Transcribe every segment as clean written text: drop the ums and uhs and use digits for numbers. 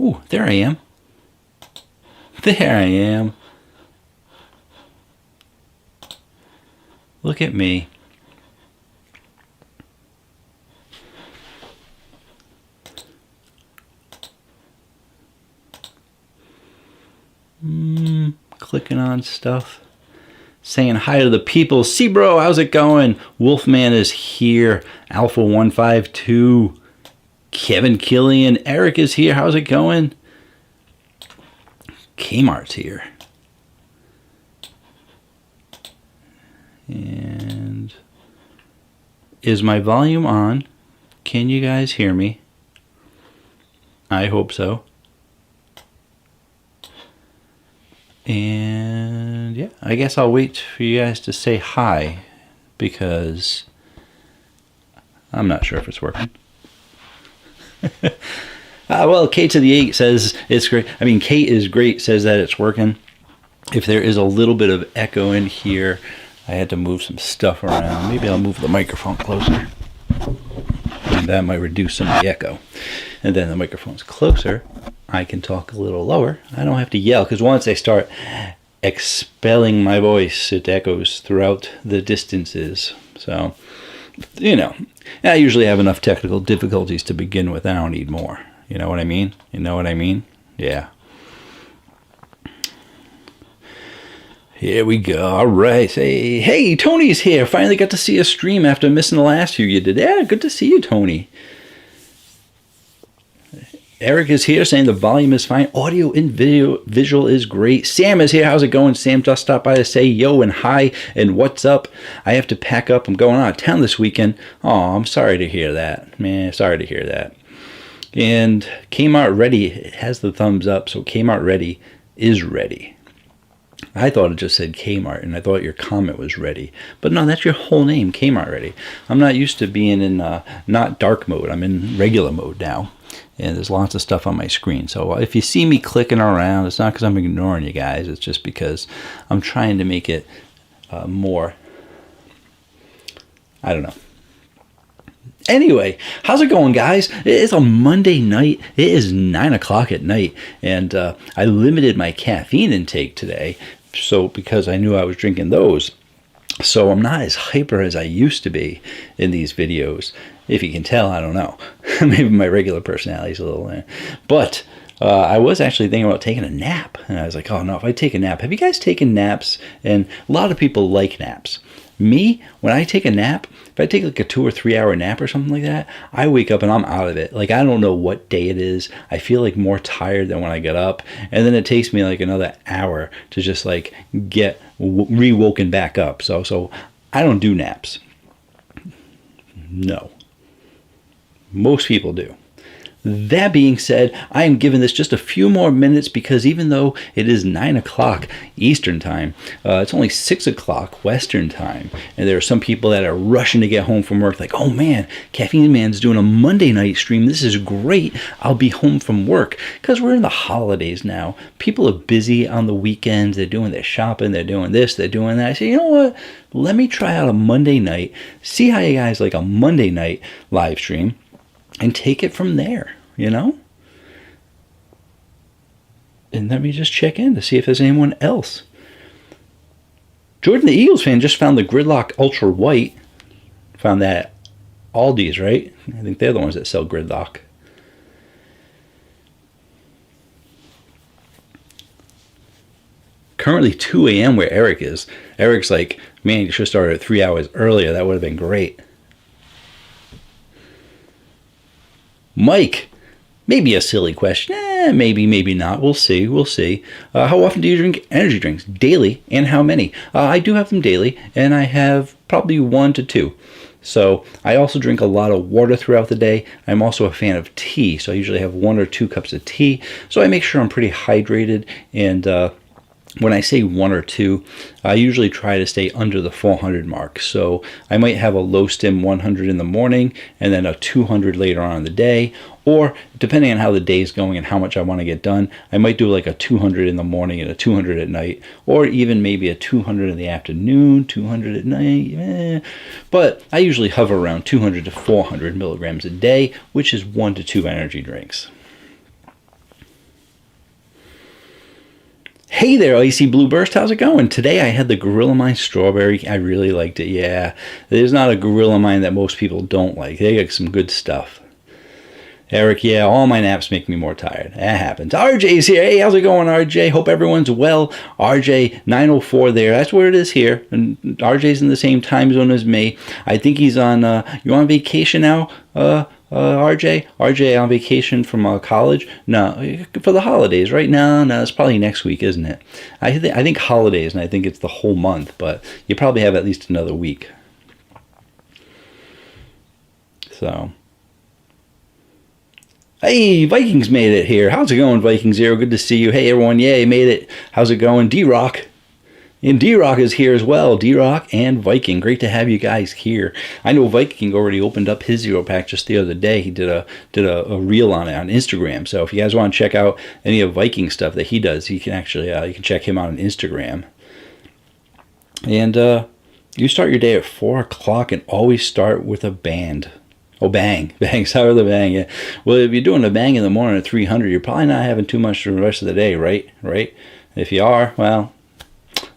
Ooh, there I am. There I am. Look at me. Clicking on stuff. Saying hi to the people. See, bro, how's it going? Wolfman is here. Alpha 152. Kevin Killian. Eric is here. How's it going? Kmart's here. And is my volume on? Can you guys hear me? I hope so. And yeah, I guess I'll wait for you guys to say hi because I'm not sure if it's working. Well, K to the 8 says it's great. I mean, Kate is great, says that it's working. If there is a little bit of echo in here, I had to move some stuff around. Maybe I'll move the microphone closer. And that might reduce some of the echo. And then the microphone's closer, I can talk a little lower. I don't have to yell, because once I start expelling my voice, it echoes throughout the distances. So, you know, I usually have enough technical difficulties to begin with. I don't need more. You know what I mean? You know what I mean? Yeah. Here we go. All right. Hey, Tony's here. Finally got to see a stream after missing the last few you did. Yeah, good to see you, Tony. Eric is here saying the volume is fine. Audio and visual is great. Sam is here. How's it going? Sam just stopped by to say yo and hi and what's up. I have to pack up. I'm going out of town this weekend. Oh, I'm sorry to hear that. Man, sorry to hear that. And Kmart Ready has the thumbs up. So Kmart Ready is ready. I thought it just said Kmart, and I thought your comment was ready. But no, that's your whole name, Kmart Ready. I'm not used to being in not dark mode. I'm in regular mode now. And there's lots of stuff on my screen. So if you see me clicking around, it's not because I'm ignoring you guys. It's just because I'm trying to make it more, I don't know. Anyway, how's it going, guys? It's a Monday night. It is 9 o'clock at night. And I limited my caffeine intake today. So because I knew I was drinking those. So I'm not as hyper as I used to be in these videos. If you can tell, I don't know. Maybe my regular personality is a little... But I was actually thinking about taking a nap. And I was like, oh, no, if I take a nap... Have you guys taken naps? And a lot of people like naps. Me, when I take a nap, if I take like a 2 or 3 hour nap or something like that, I wake up and I'm out of it. Like, I don't know what day it is. I feel like more tired than when I get up. And then it takes me like another hour to just like get re-woken back up. So I don't do naps. No. Most people do. That being said, I am giving this just a few more minutes because even though it is 9 o'clock Eastern time, it's only 6 o'clock Western time. And there are some people that are rushing to get home from work like, oh man, Caffeine Man's doing a Monday night stream. This is great. I'll be home from work because we're in the holidays now. People are busy on the weekends. They're doing their shopping. They're doing this. They're doing that. I say, you know what? Let me try out a Monday night. See how you guys like a Monday night live stream. And take it from there, you know? And let me just check in to see if there's anyone else. Jordan the Eagles fan just found the Gridlock Ultra White. Found that at Aldi's, right? I think they're the ones that sell Gridlock. Currently 2 a.m. where Eric is. Eric's like, man, you should have started 3 hours earlier. That would have been great. Mike, maybe a silly question. Maybe, maybe not. We'll see. How often do you drink energy drinks? Daily, and how many? I do have them daily, and I have probably 1 to 2. So I also drink a lot of water throughout the day. I'm also a fan of tea, so I usually have 1 or 2 cups of tea. So I make sure I'm pretty hydrated, and when I say 1 or 2, I usually try to stay under the 400 mark. So I might have a low stim 100 in the morning and then a 200 later on in the day. Or depending on how the day is going and how much I want to get done, I might do like a 200 in the morning and a 200 at night. Or even maybe a 200 in the afternoon, 200 at night. But I usually hover around 200 to 400 milligrams a day, which is 1 to 2 energy drinks. Hey there, Icy Blue Burst. How's it going? Today I had the Gorilla Mine Strawberry. I really liked it. Yeah, there's not a Gorilla Mine that most people don't like. They got some good stuff. Eric, yeah, all my naps make me more tired. That happens. RJ's here. Hey, how's it going, RJ? Hope everyone's well. RJ 904 there. That's where it is here. And RJ's in the same time zone as me. I think he's on, you on vacation now, RJ? RJ on vacation from college? No, for the holidays, right? No, it's probably next week, isn't it? I think holidays, and I think it's the whole month, but you probably have at least another week. So... Hey, Vikings made it here. How's it going, Viking Zero? Good to see you. Hey, everyone. Yeah, you made it. How's it going? D-Rock. And D-Rock is here as well. D-Rock and Viking. Great to have you guys here. I know Viking already opened up his Zero Pack just the other day. He did a reel on it on Instagram. So if you guys want to check out any of Viking stuff that he does, you can actually you can check him out on Instagram. And you start your day at 4 o'clock and always start with a band. Oh, bang. Start with a bang, yeah. Well, if you're doing a bang in the morning at 300, you're probably not having too much for the rest of the day, right? If you are, well,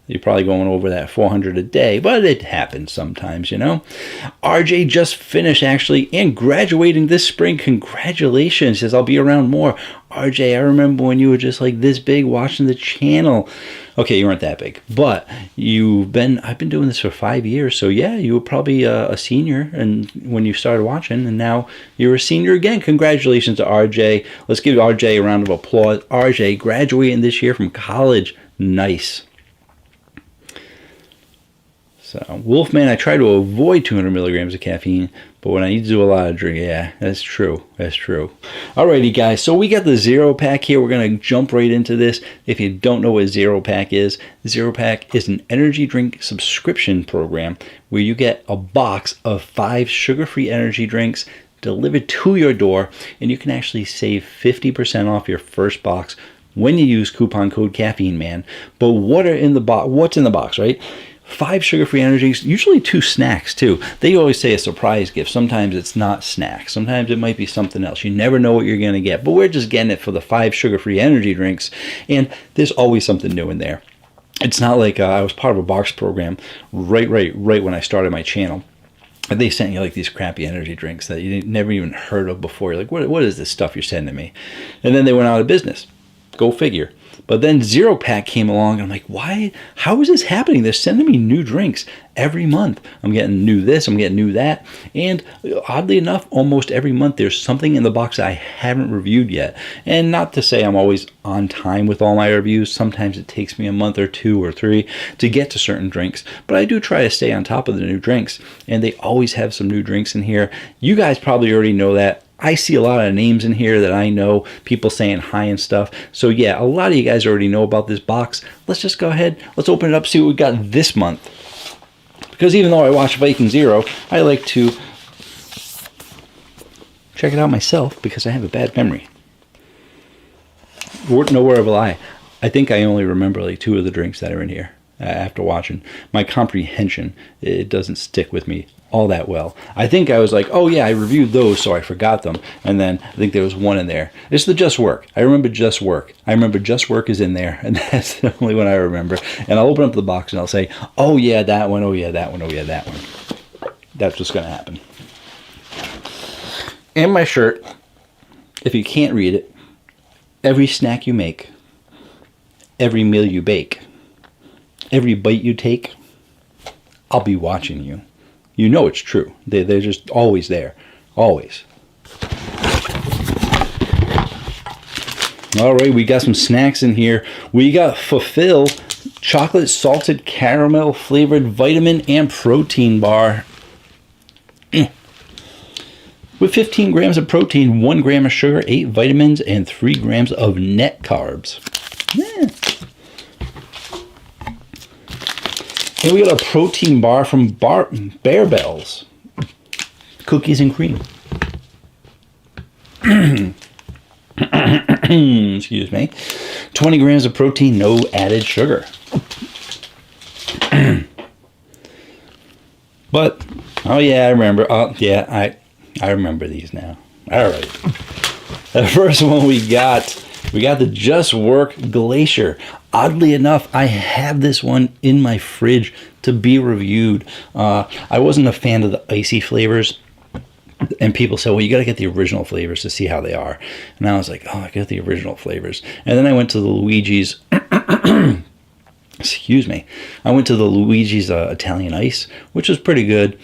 you're probably going over that 400 a day, but it happens sometimes, you know. RJ just finished, actually, and graduating this spring. Congratulations. Says, I'll be around more. RJ, I remember when you were just like this big watching the channel. Okay, you weren't that big, but I've been doing this for 5 years, so yeah, you were probably a senior and when you started watching, and now you're a senior again. Congratulations to RJ. Let's give RJ a round of applause. RJ graduating this year from college. Nice. So, Wolfman, I try to avoid 200 milligrams of caffeine, but when I need to do a lot of drinking, yeah, that's true. Alrighty, guys, so we got the Zero Pack here. We're going to jump right into this. If you don't know what Zero Pack is an energy drink subscription program where you get a box of 5 sugar-free energy drinks delivered to your door, and you can actually save 50% off your first box when you use coupon code Caffeine Man. But what's in the box, right? 5 sugar-free energy drinks, usually 2 snacks too. They always say a surprise gift. Sometimes it's not snacks. Sometimes it might be something else. You never know what you're going to get. But we're just getting it for the 5 sugar-free energy drinks. And there's always something new in there. It's not like I was part of a box program right when I started my channel. And they sent you like these crappy energy drinks that you never even heard of before. You're like, what is this stuff you're sending me? And then they went out of business. Go figure. But then Zero Pack came along, and I'm like, why? How is this happening? They're sending me new drinks every month. I'm getting new this, I'm getting new that. And oddly enough, almost every month there's something in the box I haven't reviewed yet. And not to say I'm always on time with all my reviews. Sometimes it takes me a month or 2 or 3 to get to certain drinks. But I do try to stay on top of the new drinks. And they always have some new drinks in here. You guys probably already know that. I see a lot of names in here that I know, people saying hi and stuff. So yeah, a lot of you guys already know about this box. Let's just go ahead, let's open it up, see what we got this month. Because even though I watch Viking Zero, I like to check it out myself because I have a bad memory. No word of a lie. I think I only remember like 2 of the drinks that are in here after watching. My comprehension, it doesn't stick with me all that well. I think I was like, oh yeah, I reviewed those, so I forgot them. And then I think there was one in there. It's the Just Work. I remember Just Work. Just Work is in there, and that's the only one I remember. And I'll open up the box and I'll say, oh yeah, that one, oh yeah, that one, oh yeah, that one. That's what's going to happen. And my shirt, if you can't read it, every snack you make, every meal you bake, every bite you take, I'll be watching you. You know it's true. They're just always there. Always. All right, we got some snacks in here. We got Fulfill chocolate salted caramel flavored vitamin and protein bar. With 15 grams of protein, 1 gram of sugar, 8 vitamins, and 3 grams of net carbs. Yeah. And we got a protein bar from Bear Bells. Cookies and cream. Excuse me. 20 grams of protein, no added sugar. But, oh yeah, I remember. Oh yeah, I remember these now. All right. The first one we got We got the Just Work Glacier. Oddly enough, I have this one in my fridge to be reviewed. I wasn't a fan of the icy flavors. And people said, well, you got to get the original flavors to see how they are. And I was like, oh, I got the original flavors. And then I went to the Luigi's, excuse me. I went to the Luigi's Italian Ice, which was pretty good.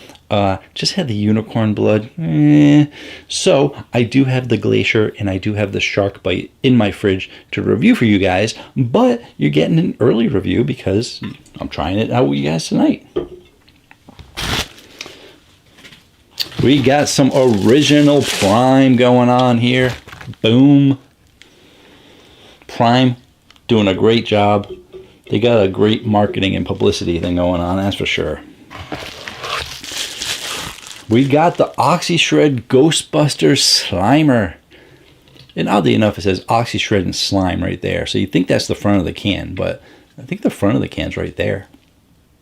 Just had the unicorn blood. So I do have the Glacier and I do have the Shark Bite in my fridge to review for you guys. But you're getting an early review because I'm trying it out with you guys tonight. We got some original Prime going on here. Boom. Prime doing a great job. They got a great marketing and publicity thing going on, that's for sure. We got the OxyShred Ghostbusters Slimer. And oddly enough, it says OxyShred and Slime right there. So you think that's the front of the can, but I think the front of the can's right there.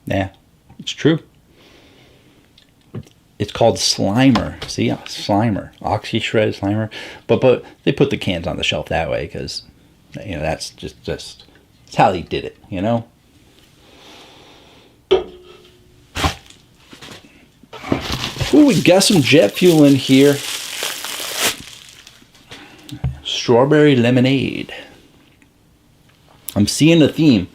Yeah, it's true. It's called Slimer. See, Slimer, OxyShred Slimer. But they put the cans on the shelf that way because, you know, that's just that's how they did it. You know. Ooh, we got some jet fuel in here. Strawberry lemonade. I'm seeing the theme.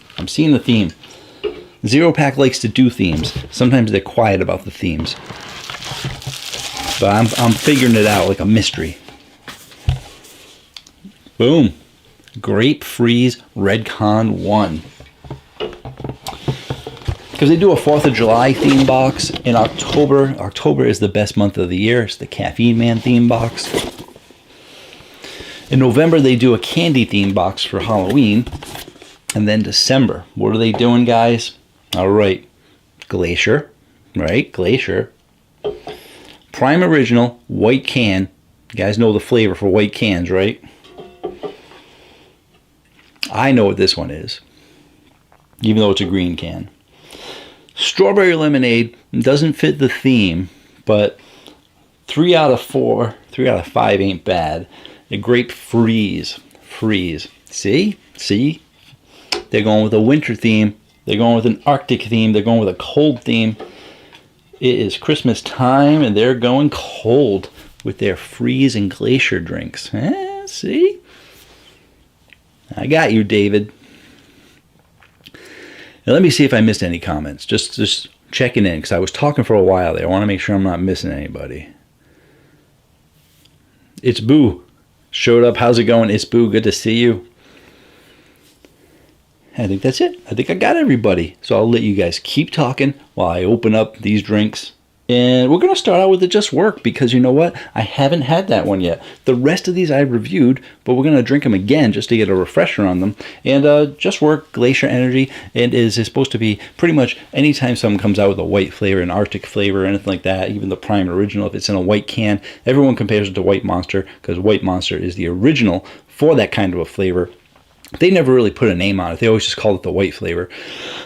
Zero Pack likes to do themes. Sometimes they're quiet about the themes. But I'm figuring it out like a mystery. Boom. Grape Freeze Redcon 1. Because they do a 4th of July theme box in October. October is the best month of the year. It's the Caffeine Man theme box. In November, they do a candy theme box for Halloween. And then December. What are they doing, guys? All right. Glacier. Right? Glacier. Prime Original, white can. You guys know the flavor for white cans, right? I know what this one is, even though it's a green can. Strawberry lemonade doesn't fit the theme, but 3 out of 5 ain't bad. A grape freeze. See? They're going with a winter theme. They're going with an Arctic theme. They're going with a cold theme. It is Christmas time, and they're going cold with their freeze and glacier drinks. See? I got you, David. Now, let me see if I missed any comments. Just checking in, because I was talking for a while there. I want to make sure I'm not missing anybody. It's Boo. Showed up. How's it going? It's Boo. Good to see you. I think that's it. I think I got everybody. So I'll let you guys keep talking while I open up these drinks. And we're going to start out with the Just Work because you know what? I haven't had that one yet. The rest of these I reviewed, but we're going to drink them again just to get a refresher on them. And Just Work Glacier Energy and is supposed to be pretty much anytime someone comes out with a white flavor, an Arctic flavor, anything like that, even the Prime Original, if it's in a white can, everyone compares it to White Monster because White Monster is the original for that kind of a flavor. They never really put a name on it. They always just called it the white flavor.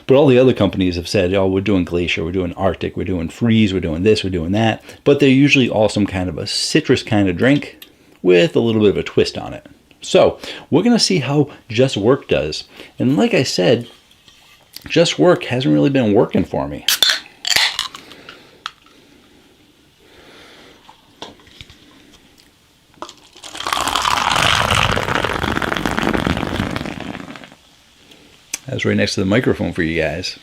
But all the other companies have said, oh, we're doing Glacier, we're doing Arctic, we're doing Freeze, we're doing this, we're doing that. But they're usually all some kind of a citrus kind of drink with a little bit of a twist on it. So we're going to see how Just Work does. And like I said, Just Work hasn't really been working for me. I was right next to the microphone for you guys.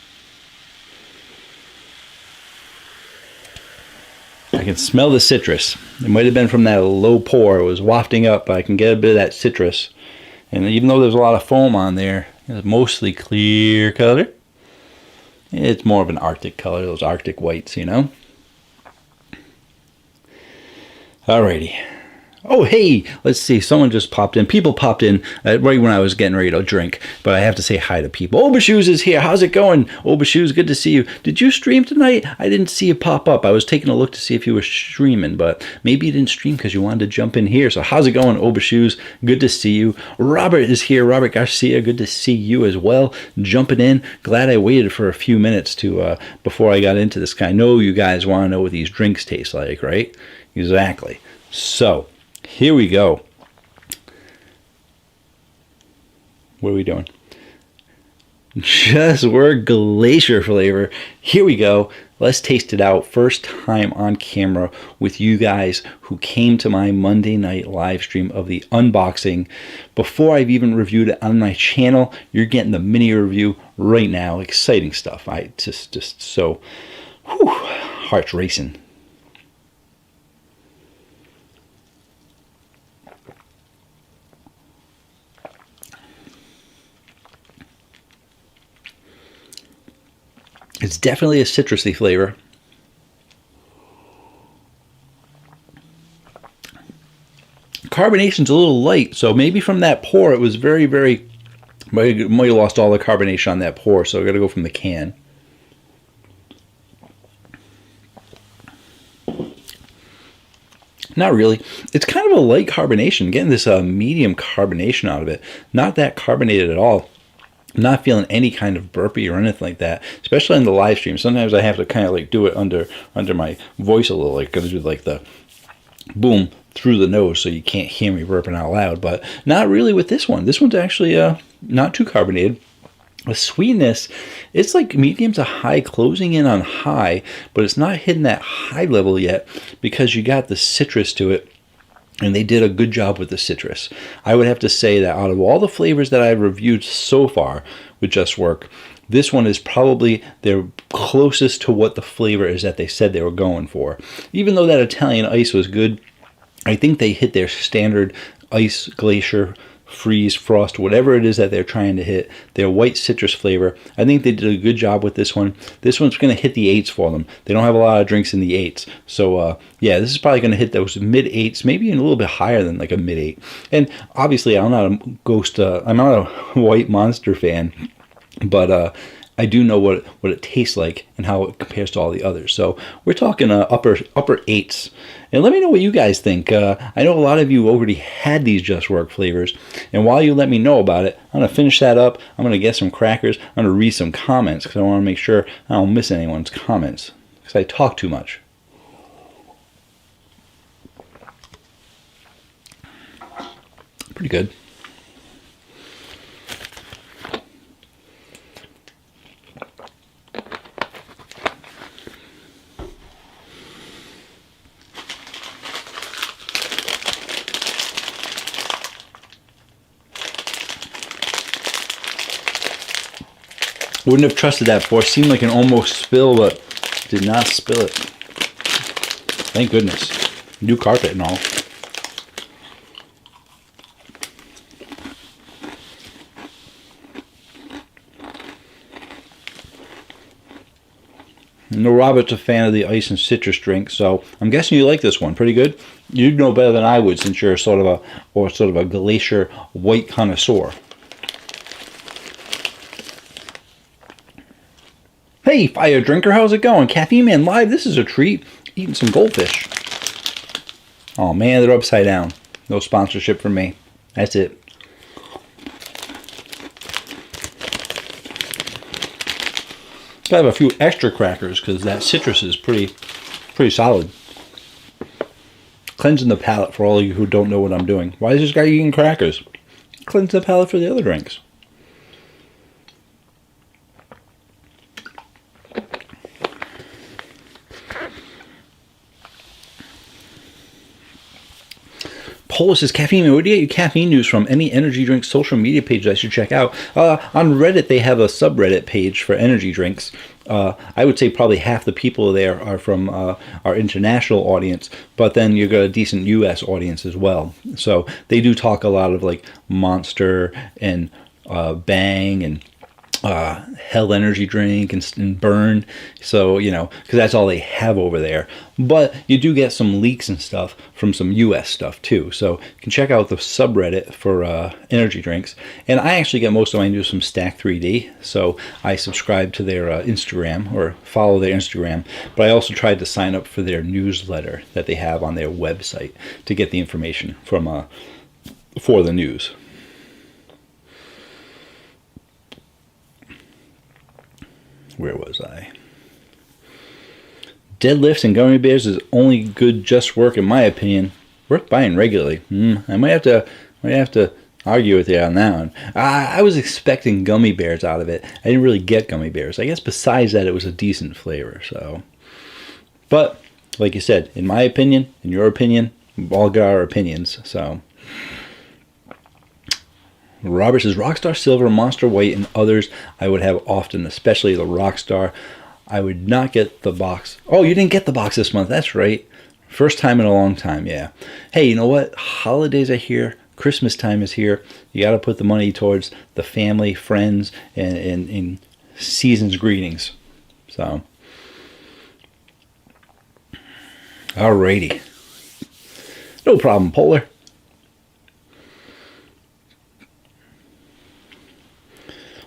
I can smell the citrus. It might have been from that low pour. It was wafting up, but I can get a bit of that citrus. And even though there's a lot of foam on there, it's mostly clear color. It's more of an Arctic color, those Arctic whites, you know. Alrighty. Oh, hey, let's see. Someone just popped in. People popped in right when I was getting ready to drink. But I have to say hi to people. Obashoes is here. How's it going? Obashoes, good to see you. Did you stream tonight? I didn't see you pop up. I was taking a look to see if you were streaming. But maybe you didn't stream because you wanted to jump in here. So how's it going, Obashoes? Good to see you. Robert is here. Robert Garcia, good to see you as well. Jumping in. Glad I waited for a few minutes to before I got into this. I know you guys want to know what these drinks taste like, right? Exactly. So here we go. What are we doing? Just Work Glacier flavor. Here we go. Let's taste it out. First time on camera with you guys who came to my Monday night live stream of the unboxing. Before I've even reviewed it on my channel, you're getting the mini review right now. Exciting stuff. I just so, whew, heart's racing. It's definitely a citrusy flavor. Carbonation's a little light, so maybe from that pour it was very, very... Might have lost all the carbonation on that pour, so I got to go from the can. Not really. It's kind of a light carbonation. Getting this medium carbonation out of it. Not that carbonated at all. I'm not feeling any kind of burpy or anything like that, especially in the live stream. Sometimes I have to kind of like do it under my voice a little, like gotta do like the boom through the nose so you can't hear me burping out loud, but not really with this one. This one's actually not too carbonated. The sweetness, it's like medium to high, closing in on high, but it's not hitting that high level yet because you got the citrus to it. And they did a good job with the citrus. I would have to say that out of all the flavors that I've reviewed so far with Just Work, this one is probably their closest to what the flavor is that they said they were going for. Even though that Italian ice was good, I think they hit their standard ice, glacier, freeze, frost, whatever it is that they're trying to hit, their white citrus flavor. I think they did a good job with this one. This one's going to hit the 8s for them. They don't have a lot of drinks in the 8s. So, yeah, this is probably going to hit those mid 8s, maybe even a little bit higher than like a mid 8. And obviously, I'm not I'm not a white monster fan, but I do know what it tastes like and how it compares to all the others. So we're talking upper 8s. And let me know what you guys think. I know a lot of you already had these Just Work flavors. And while you let me know about it, I'm going to finish that up. I'm going to get some crackers. I'm going to read some comments because I want to make sure I don't miss anyone's comments because I talk too much. Pretty good. Wouldn't have trusted that before. Seemed like an almost spill, but did not spill it. Thank goodness. New carpet and all. No, Robert's a fan of the ice and citrus drink, so I'm guessing you like this one. Pretty good. You'd know better than I would since you're sort of a glacier white connoisseur. Hey, Fire Drinker, how's it going? Caffeine Man Live, this is a treat. Eating some goldfish. Oh man, they're upside down. No sponsorship from me. That's it. Gotta have a few extra crackers because that citrus is pretty solid. Cleansing the palate for all of you who don't know what I'm doing. Why is this guy eating crackers? Cleanse the palate for the other drinks. Polis says, Caffeine Man, where do you get your caffeine news from? Any energy drink social media page I should check out? On Reddit, they have a subreddit page for energy drinks. I would say probably half the people there are from our international audience, but then you've got a decent U.S. audience as well. So they do talk a lot of like Monster and Bang and Hell energy drink and Burn, so because that's all they have over there. But you do get some leaks and stuff from some US stuff too, so you can check out the subreddit for energy drinks. And I actually get most of my news from Stack 3D, so I subscribe to their Instagram or follow their Instagram, but I also tried to sign up for their newsletter that they have on their website to get the information from for the news. Where was I? Deadlifts and gummy bears is only good Just Work in my opinion. Worth buying regularly. I might have to argue with you on that one. I was expecting gummy bears out of it. I didn't really get gummy bears. I guess besides that, it was a decent flavor. So, but like you said, in my opinion, in your opinion, we all got our opinions. So, Robert says Rockstar Silver, Monster White, and others I would have often, especially the Rockstar. I would not get the box. Oh, you didn't get the box this month. That's right. First time in a long time, yeah. Hey, you know what? Holidays are here. Christmas time is here. You got to put the money towards the family, friends, and season's greetings. So, alrighty. No problem, Polar.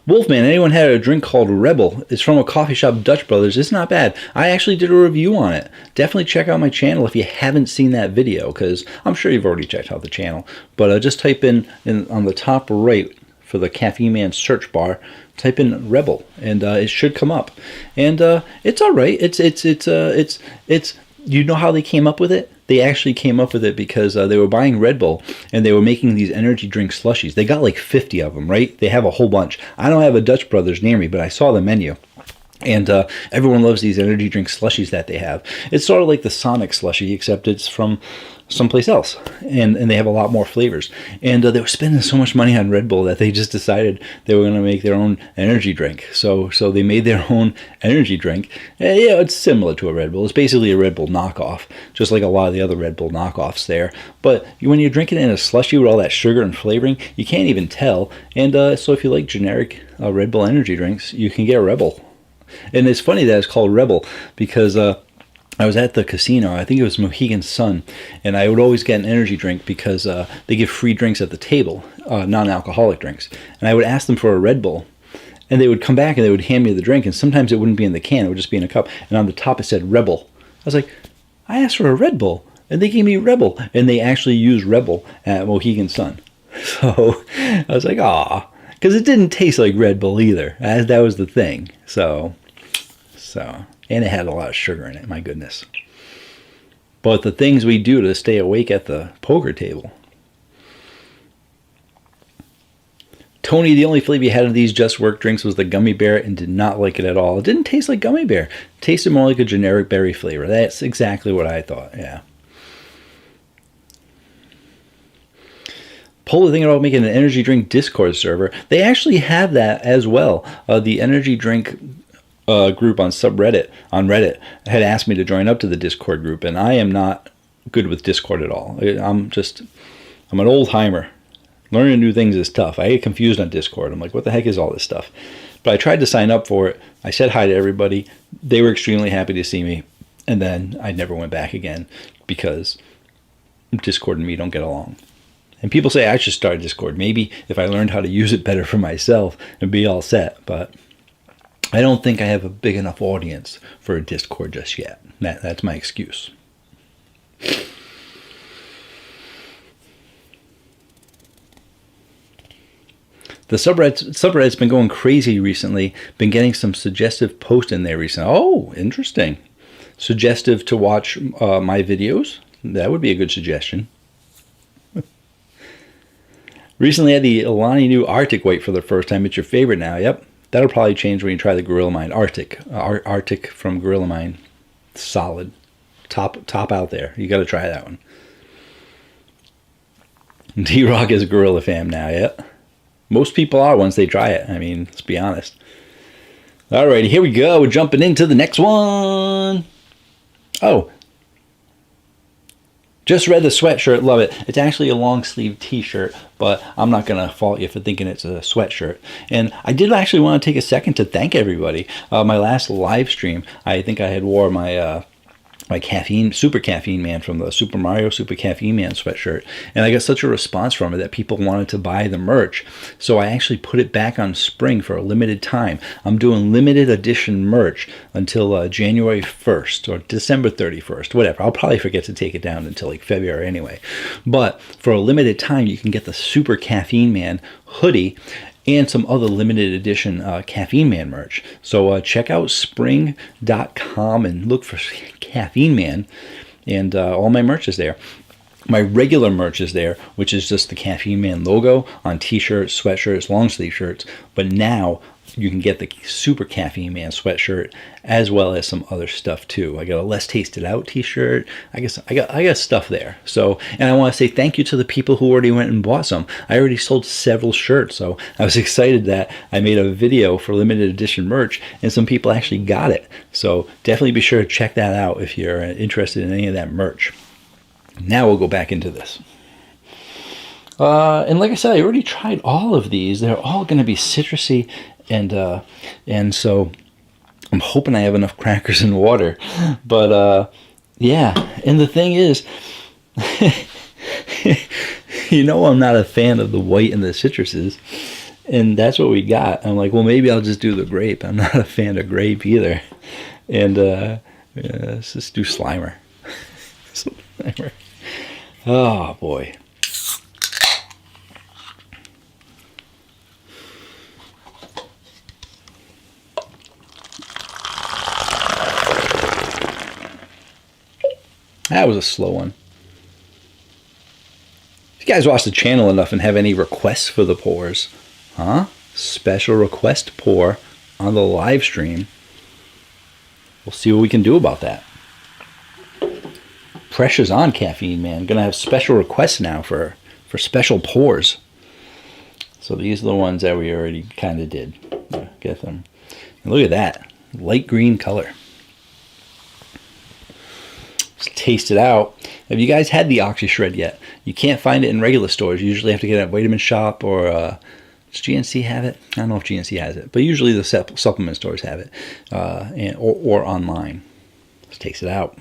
Wolfman, anyone had a drink called Rebel? It's from a coffee shop, Dutch Brothers. It's not bad. I actually did a review on it. Definitely check out my channel if you haven't seen that video, because I'm sure you've already checked out the channel. But just type in on the top right for the Caffeine Man search bar, type in Rebel, and it should come up. And it's all right. It's you know how they came up with it? They actually came up with it because they were buying Red Bull and they were making these energy drink slushies. They got like 50 of them, right? They have a whole bunch. I don't have a Dutch Brothers near me, but I saw the menu. And everyone loves these energy drink slushies that they have. It's sort of like the Sonic slushie, except it's from someplace else. And they have a lot more flavors. And they were spending so much money on Red Bull that they just decided they were going to make their own energy drink. So they made their own energy drink. Yeah, it's similar to a Red Bull. It's basically a Red Bull knockoff, just like a lot of the other Red Bull knockoffs there. But when you're drinking it in a slushie with all that sugar and flavoring, you can't even tell. And so if you like generic Red Bull energy drinks, you can get Rebel. And it's funny that it's called Rebel because I was at the casino. I think it was Mohegan Sun, and I would always get an energy drink because they give free drinks at the table, non-alcoholic drinks. And I would ask them for a Red Bull, and they would come back and they would hand me the drink, and sometimes it wouldn't be in the can, it would just be in a cup. And on the top it said Rebel. I was like, I asked for a Red Bull, and they gave me Rebel. And they actually used Rebel at Mohegan Sun. So I was like, ah, because it didn't taste like Red Bull either. That was the thing. So, and it had a lot of sugar in it, my goodness. But the things we do to stay awake at the poker table. Tony, the only flavor you had of these Just Work drinks was the gummy bear and did not like it at all. It didn't taste like gummy bear. It tasted more like a generic berry flavor. That's exactly what I thought, yeah. Polar thinking about making an energy drink Discord server. They actually have that as well. The energy drink group on subreddit, on Reddit, had asked me to join up to the Discord group, and I am not good with Discord at all. I'm an old timer. Learning new things is tough. I get confused on Discord. I'm like, what the heck is all this stuff? But I tried to sign up for it. I said hi to everybody. They were extremely happy to see me, and then I never went back again because Discord and me don't get along. And people say I should start Discord. Maybe if I learned how to use it better for myself and be all set, but I don't think I have a big enough audience for a Discord just yet. That's my excuse. The subreddit's been going crazy recently. Been getting some suggestive posts in there recently. Oh, interesting. Suggestive to watch my videos. That would be a good suggestion. Recently had the Alani Nu Arctic White for the first time. It's your favorite now. Yep. That'll probably change when you try the Gorilla Mine Arctic. Arctic from Gorilla Mine. Solid. Top out there. You got to try that one. D-Rock is a Gorilla fan now. Yep. Most people are once they try it. I mean, let's be honest. Alrighty, here we go. We're jumping into the next one. Oh. Just read the sweatshirt. Love it. It's actually a long sleeve t-shirt, but I'm not going to fault you for thinking it's a sweatshirt. And I did actually want to take a second to thank everybody. My last live stream, I think I had wore my Super Caffeine Man from the Super Mario Super Caffeine Man sweatshirt, and I got such a response from it that people wanted to buy the merch, so I actually put it back on spring for a limited time. I'm doing limited edition merch until January 1st or December 31st, whatever. I'll probably forget to take it down until like February anyway, but for a limited time you can get the Super Caffeine Man hoodie and some other limited edition Caffeine Man merch. So check out spring.com and look for Caffeine Man, and all my merch is there. My regular merch is there, which is just the Caffeine Man logo on t-shirts, sweatshirts, long sleeve shirts. But now you can get the Super Caffeine Man sweatshirt as well as some other stuff too. I got a Less Tasted Out t-shirt. I got stuff there. So, and I want to say thank you to the people who already went and bought some. I already sold several shirts, so I was excited that I made a video for limited edition merch and some people actually got it. So definitely be sure to check that out if you're interested in any of that merch. Now we'll go back into this. And like I said, I already tried all of these. They're all going to be citrusy, and so I'm hoping I have enough crackers and water. But yeah, and the thing is, I'm not a fan of the white and the citruses, and that's what we got. I'm like, well, maybe I'll just do the grape. I'm not a fan of grape either. And let's just do Slimer. Slimer. Oh boy. That was a slow one. If you guys watch the channel enough and have any requests for the pours, special request pour on the live stream, we'll see what we can do about that. Pressure's on, Caffeine Man. Gonna have special requests now for special pours. So these are the ones that we already kind of did. Get them. And look at that. Light green color. Let's taste it out. Have you guys had the Oxy Shred yet? You can't find it in regular stores. You usually have to get it at Vitamin Shop or does GNC have it? I don't know if GNC has it, but usually the supplement stores have it, or online. Let's taste it out.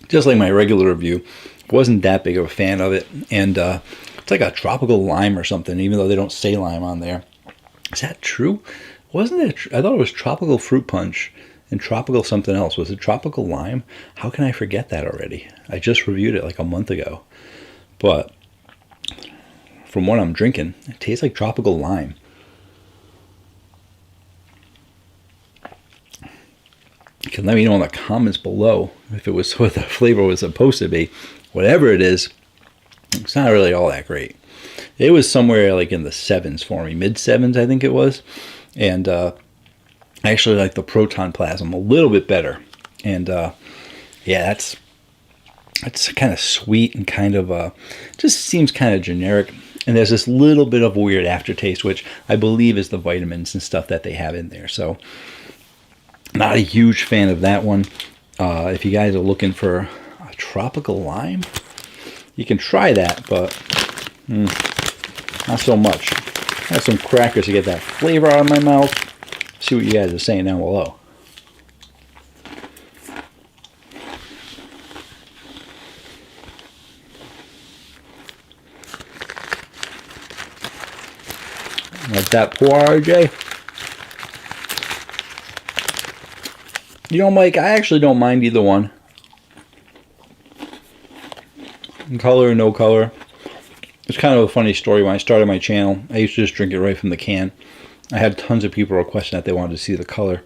Just like my regular review, wasn't that big of a fan of it, and it's like a tropical lime or something, even though they don't say lime on there. Is that true? Wasn't it? I thought it was tropical fruit punch and tropical something else. Was it tropical lime? How can I forget that already? I just reviewed it like a month ago, but from what I'm drinking, it tastes like tropical lime. You can let me know in the comments below if it was what the flavor was supposed to be. Whatever it is, it's not really all that great. It was somewhere like in the 7s for me, mid 7s I think it was. And I actually like the Proton Plasm a little bit better. And yeah, that's kind of sweet and kind of just seems kind of generic. And there's this little bit of weird aftertaste, which I believe is the vitamins and stuff that they have in there. So not a huge fan of that one. If you guys are looking for a tropical lime, you can try that, but not so much. I have some crackers to get that flavor out of my mouth. See what you guys are saying down below. Like that pour, RJ. Mike, I actually don't mind either one. Color or no color. It's kind of a funny story. When I started my channel, I used to just drink it right from the can. I had tons of people requesting that they wanted to see the color.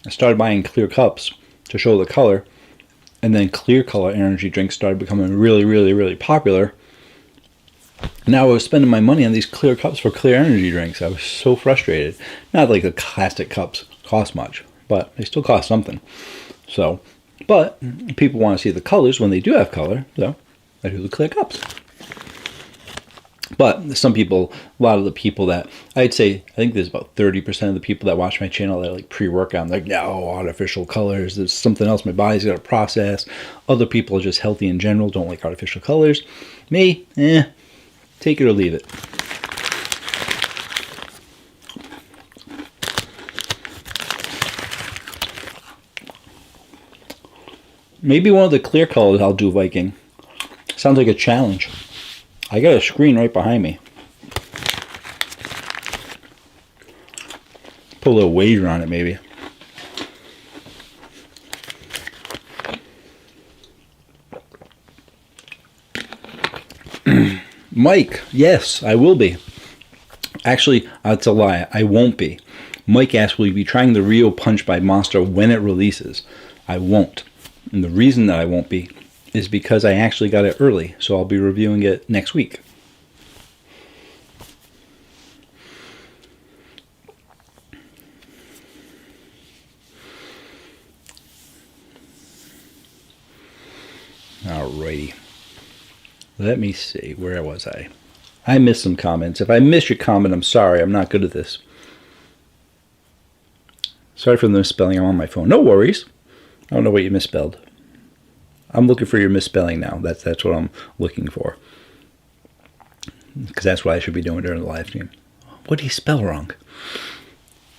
I started buying clear cups to show the color, and then clear color energy drinks started becoming really, really, really popular. Now I was spending my money on these clear cups for clear energy drinks. I was so frustrated. Not like the plastic cups cost much, but they still cost something. So, but people want to see the colors when they do have color, so I do the clear cups. But some people, a lot of the people that, I'd say, I think there's about 30% of the people that watch my channel that like pre-workout. They're like, no, artificial colors. There's something else my body's got to process. Other people are just healthy in general, don't like artificial colors. Me, take it or leave it. Maybe one of the clear colors I'll do, Viking. Sounds like a challenge. I got a screen right behind me. Put a little wager on it, maybe. Mike, yes, I will be. Actually, that's a lie. I won't be. Mike asked, will you be trying the Rio Punch by Monster when it releases? I won't. And the reason that I won't be is because I actually got it early, so I'll be reviewing it next week. Alrighty. Let me see. Where was I? I missed some comments. If I miss your comment, I'm sorry. I'm not good at this. Sorry for the misspelling. I'm on my phone. No worries. I don't know what you misspelled. I'm looking for your misspelling now. That's what I'm looking for. Because that's what I should be doing during the live stream. What did he spell wrong?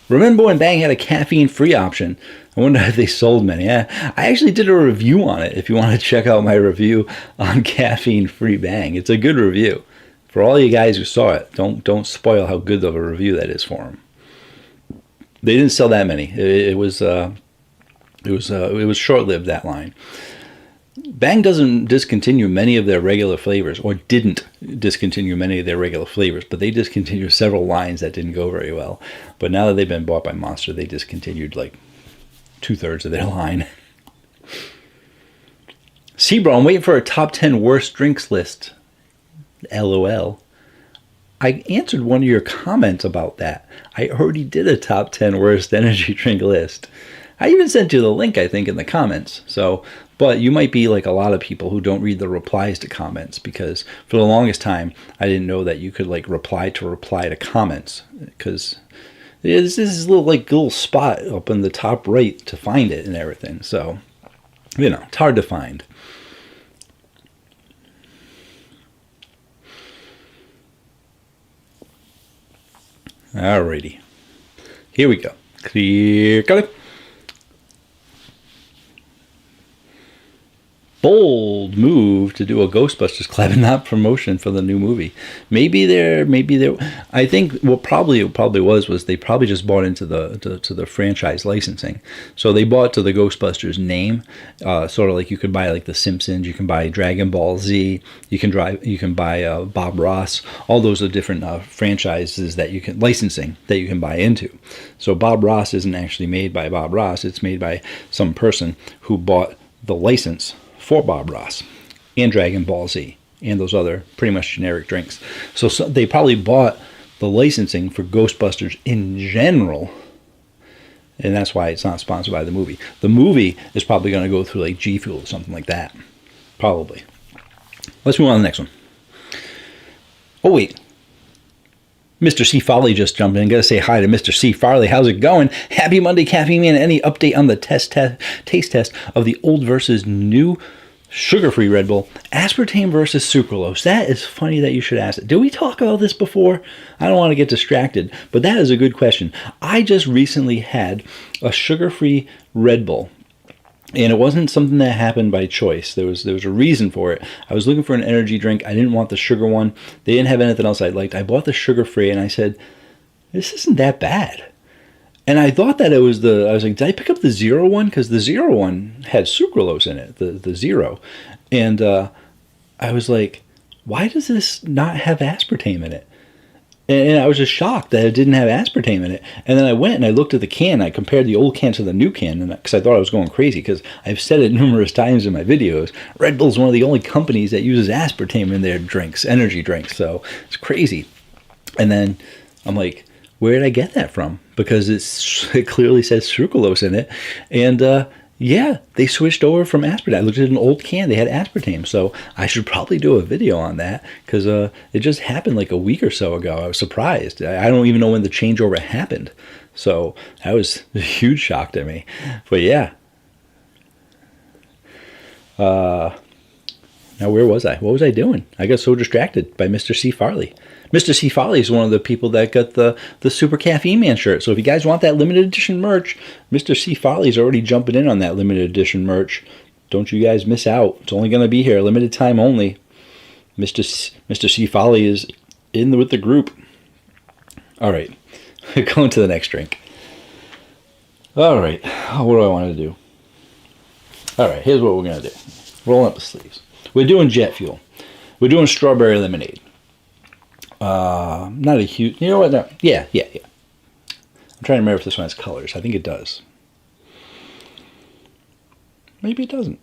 Remember when Bang had a caffeine-free option? I wonder if they sold many. I actually did a review on it. If you want to check out my review on caffeine-free Bang, it's a good review. For all you guys who saw it, don't spoil how good of a review that is for them. They didn't sell that many. It was short-lived, that line. Bang doesn't discontinue many of their regular flavors, or didn't discontinue many of their regular flavors, but they discontinued several lines that didn't go very well. But now that they've been bought by Monster, they discontinued like 2/3 of their line. Sebro, I'm waiting for a top 10 worst drinks list. LOL. I answered one of your comments about that. I already did a top 10 worst energy drink list. I even sent you the link, I think, in the comments. So, but you might be like a lot of people who don't read the replies to comments, because for the longest time, I didn't know that you could like reply to comments, because there's this little spot up in the top right to find it and everything. So, it's hard to find. Alrighty. Here we go. Clear color. Bold move to do a Ghostbusters Club and not promotion for the new movie. Maybe they're. I think what probably was they probably just bought into the franchise licensing. So they bought to the Ghostbusters name, sort of like you could buy like The Simpsons, you can buy Dragon Ball Z, you can buy Bob Ross. All those are different franchises that you can licensing that you can buy into. So Bob Ross isn't actually made by Bob Ross; it's made by some person who bought the license for Bob Ross and Dragon Ball Z and those other pretty much generic drinks. So they probably bought the licensing for Ghostbusters in general, and that's why it's not sponsored by the movie. The movie is probably going to go through like G Fuel or something like that. Probably. Let's move on to the next one. Oh, wait. Mr. C. Farley just jumped in. Got to say hi to Mr. C. Farley. How's it going? Happy Monday, Caffeine Man. Any update on the taste test of the old versus new sugar-free Red Bull? Aspartame versus sucralose. That is funny that you should ask it. Did we talk about this before? I don't want to get distracted, but that is a good question. I just recently had a sugar-free Red Bull. And it wasn't something that happened by choice. There was a reason for it. I was looking for an energy drink. I didn't want the sugar one. They didn't have anything else I liked. I bought the sugar-free, and I said, this isn't that bad. And I thought that I was like, did I pick up the zero one? Because the zero one had sucralose in it, the zero. And I was like, why does this not have aspartame in it? And I was just shocked that it didn't have aspartame in it. And then I went and I looked at the can. I compared the old can to the new can, because I thought I was going crazy, because I've said it numerous times in my videos. Red Bull's one of the only companies that uses aspartame in their drinks, energy drinks. So it's crazy. And then I'm like, where did I get that from? Because it clearly says sucralose in it. And yeah, they switched over from aspartame. I looked at an old can. They had aspartame. So I should probably do a video on that, because it just happened like a week or so ago. I was surprised. I don't even know when the changeover happened. So that was a huge shock to me. But yeah. Now where was I? What was I doing? I got so distracted by Mr. C. Farley. Mr. C. Farley is one of the people that got the Super Caffeine Man shirt. So if you guys want that limited edition merch, Mr. C. Farley is already jumping in on that limited edition merch. Don't you guys miss out. It's only going to be here, limited time only. Mr. C. Farley is with the group. All right. Going to the next drink. All right. What do I want to do? All right. Here's what we're going to do. Rolling up the sleeves. We're doing jet fuel. We're doing strawberry lemonade. Not a huge. You know what? No. Yeah. I'm trying to remember if this one has colors. I think it does. Maybe it doesn't.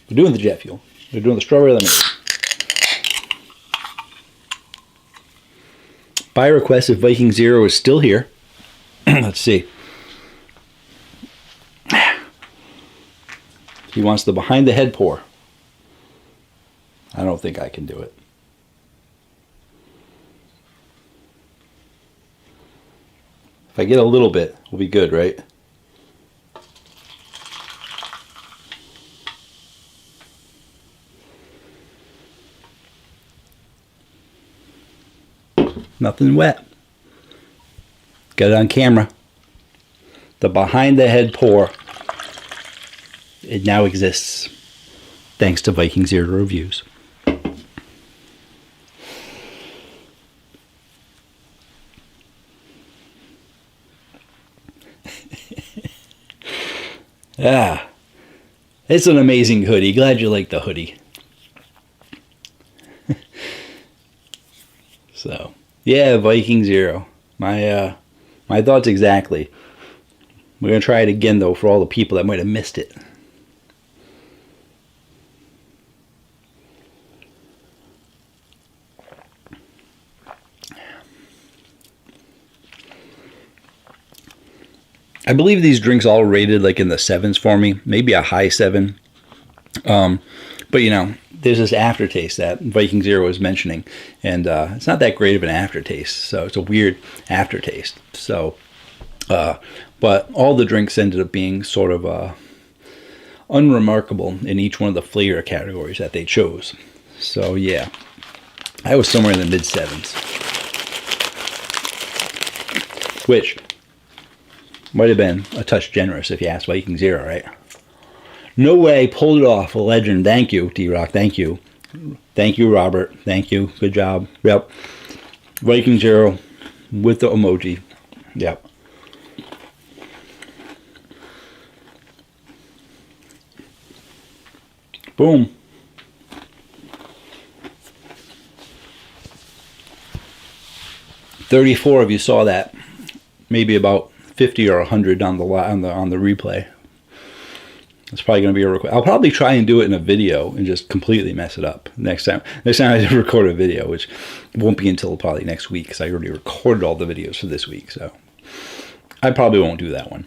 We're doing the jet fuel. We're doing the strawberry lemonade. By request, if Viking Zero is still here, let's see. He wants the behind the head pour. I don't think I can do it. If I get a little bit, we'll be good, right? Nothing wet. Got it on camera. The behind the head pour. It now exists. Thanks to Viking Zero Reviews. Ah, it's an amazing hoodie. Glad you like the hoodie. So, yeah, Viking Zero. My thoughts exactly. We're gonna try it again though for all the people that might have missed it. I believe these drinks all rated like in the 7s for me, maybe a high 7. But you know, there's this aftertaste that Viking Zero was mentioning, and it's not that great of an aftertaste. So it's a weird aftertaste. So, but all the drinks ended up being sort of unremarkable in each one of the flavor categories that they chose. So yeah, I was somewhere in the mid 7s, which might have been a touch generous if you asked Viking Zero, right? No way, pulled it off. A legend. Thank you, D-Rock. Thank you. Thank you, Robert. Thank you. Good job. Yep. Viking Zero with the emoji. Yep. Boom. $34 of you saw that. Maybe about 50 or 100 on the replay. It's probably going to be a record. I'll probably try and do it in a video and just completely mess it up next time. Next time I record a video, which won't be until probably next week because I already recorded all the videos for this week. So I probably won't do that one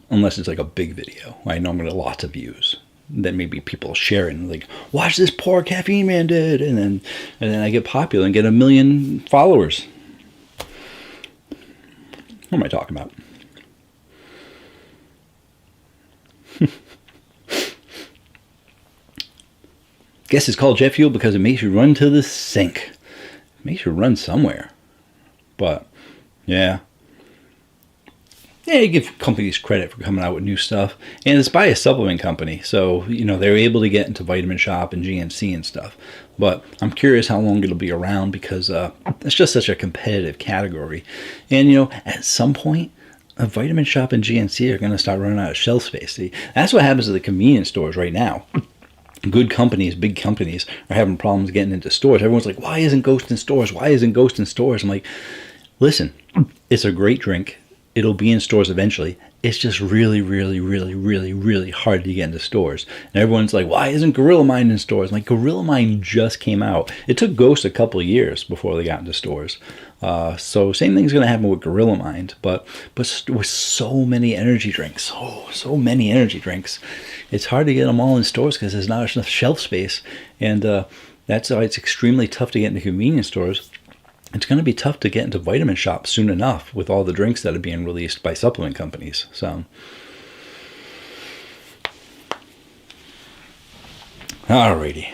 unless it's like a big video. I know I'm going to get lots of views. Then maybe people sharing like, watch this poor Caffeine Man did, and then I get popular and get 1 million followers. What am I talking about? Guess it's called jet fuel because it makes you run to the sink. It makes you run somewhere. But, yeah. Yeah, you give companies credit for coming out with new stuff. And it's by a supplement company. So, you know, they're able to get into Vitamin Shoppe and GNC and stuff. But I'm curious how long it'll be around because it's just such a competitive category. And, you know, at some point, Vitamin Shoppe and GNC are going to start running out of shelf space. See, that's what happens to the convenience stores right now. Good companies, big companies, are having problems getting into stores. Everyone's like, why isn't Ghost in stores? Why isn't Ghost in stores? I'm like, listen, it's a great drink. It'll be in stores eventually. It's just really, really, really, really, really hard to get into stores. And everyone's like, why isn't Gorilla Mind in stores? I'm like, Gorilla Mind just came out. It took Ghost a couple of years before they got into stores. So same thing's going to happen with Gorilla Mind. But with so many energy drinks, so many energy drinks, it's hard to get them all in stores because there's not enough shelf space. And that's why it's extremely tough to get into convenience stores. It's going to be tough to get into Vitamin Shoppe soon enough with all the drinks that are being released by supplement companies. So, alrighty.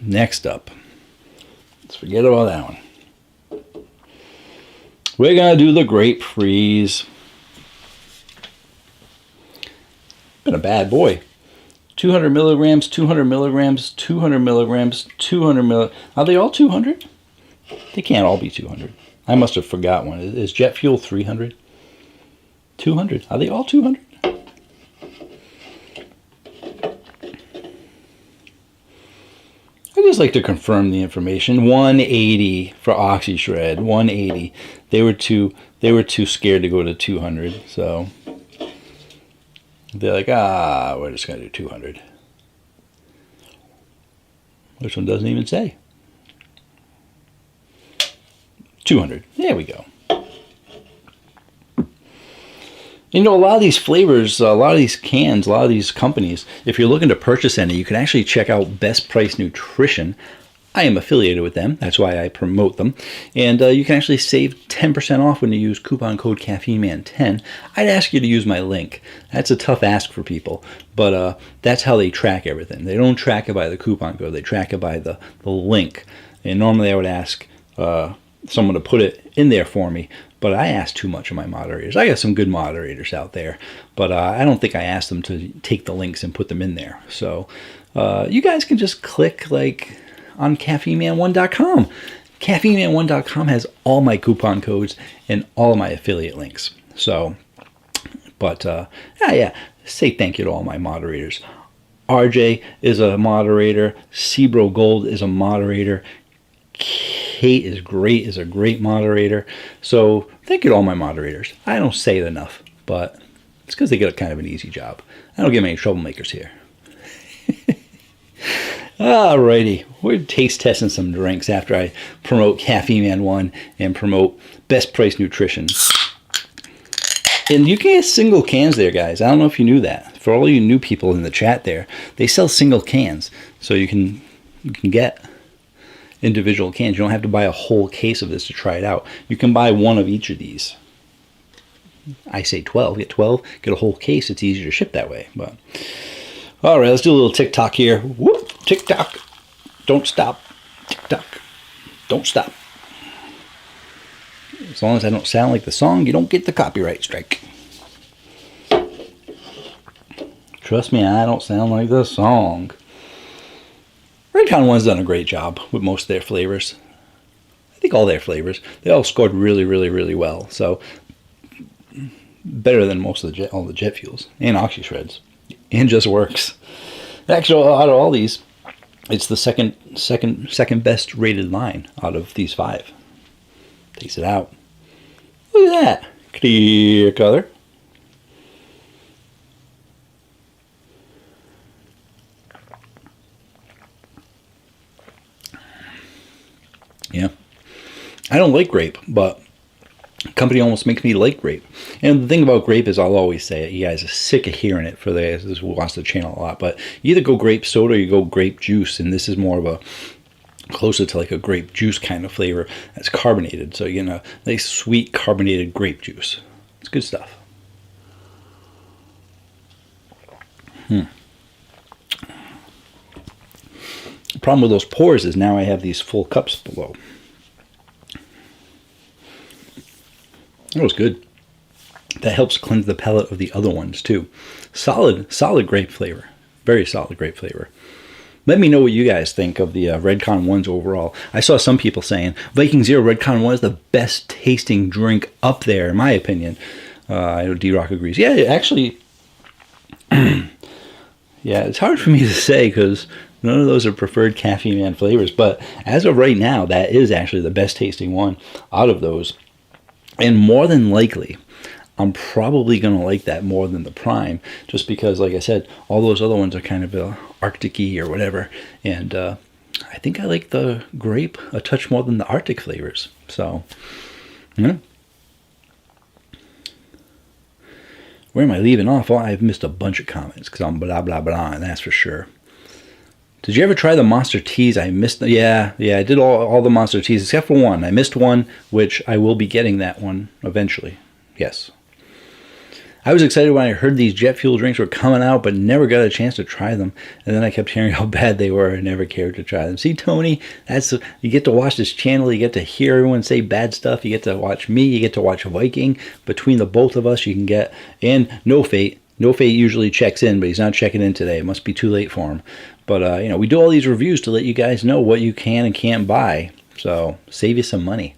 Next up, let's forget about that one. We're going to do the Grape Freeze. Been a bad boy. 200 milligrams, 200 milligrams, 200 milligrams, 200 milligrams. Are they all 200? They can't all be 200. I must have forgot one. Is jet fuel 300? 200. Are they all 200? just like to confirm the information. 180 for OxyShred. 180. They were too scared to go to 200. So they're like, we're just gonna do 200. This one doesn't even say. 200. There we go. You know, a lot of these flavors, a lot of these cans, a lot of these companies, if you're looking to purchase any, you can actually check out Best Price Nutrition. I am affiliated with them. That's why I promote them. And you can actually save 10% off when you use coupon code CaffeineMan10. I'd ask you to use my link. That's a tough ask for people, but that's how they track everything. They don't track it by the coupon code. They track it by the link. And normally I would ask someone to put it in there for me, but I ask too much of my moderators. I got some good moderators out there, but I don't think I asked them to take the links and put them in there. So you guys can just click like on CaffeineMan1.com. CaffeineMan1.com has all my coupon codes and all of my affiliate links. So, but yeah, say thank you to all my moderators. RJ is a moderator. Cebro Gold is a moderator. Kate is a great moderator. So thank you to all my moderators. I don't say it enough, but it's because they get a kind of an easy job. I don't get many troublemakers here. Alrighty, we're taste testing some drinks after I promote Caffeine Man 1 and promote Best Price Nutrition. And you can get single cans there, guys. I don't know if you knew that. For all you new people in the chat there, they sell single cans. So you can get individual cans. You don't have to buy a whole case of this to try it out. You can buy one of each of these. I say 12. Get 12, get a whole case. It's easier to ship that way. But all right, let's do a little TikTok here. Whoop, TikTok. Don't stop. TikTok. Don't stop. As long as I don't sound like the song, you don't get the copyright strike. Trust me, I don't sound like the song. Redcon 1's done a great job with most of their flavors. I think all their flavors. They all scored really, really, really well. So better than most of all the jet fuels and OxyShreds. And Just Works. Actually, out of all these, it's the second best rated line out of these 5. Taste it out. Look at that. Clear color. Yeah. I don't like grape, but the company almost makes me like grape. And the thing about grape is, I'll always say it, you guys are sick of hearing it for the guys who watch the channel a lot, but you either go grape soda or you go grape juice, and this is more of a closer to like a grape juice kind of flavor that's carbonated. So you get a nice sweet carbonated grape juice. It's good stuff. The problem with those pours is now I have these full cups below. That was good. That helps cleanse the palate of the other ones too. Solid grape flavor. Very solid grape flavor. Let me know what you guys think of the Redcon 1s overall. I saw some people saying Viking Zero Redcon 1 is the best tasting drink up there, in my opinion. I know D-Rock agrees. Yeah, actually, yeah, it's hard for me to say because none of those are preferred Caffeine Man flavors. But as of right now, that is actually the best tasting one out of those. And more than likely, I'm probably going to like that more than the Prime, just because, like I said, all those other ones are kind of Arctic-y or whatever. And I think I like the grape a touch more than the Arctic flavors. So, yeah. Where am I leaving off? Oh, I've missed a bunch of comments because I'm blah, blah, blah, and that's for sure. Did you ever try the Monster Teas? I missed them. Yeah, I did all the Monster Teas except for one. I missed one, which I will be getting that one eventually. Yes. I was excited when I heard these jet fuel drinks were coming out, but never got a chance to try them. And then I kept hearing how bad they were and never cared to try them. See, Tony, you get to watch this channel. You get to hear everyone say bad stuff. You get to watch me. You get to watch Viking. Between the both of us, you can get... And No Fate. No Fate usually checks in, but he's not checking in today. It must be too late for him. But, we do all these reviews to let you guys know what you can and can't buy. So, save you some money.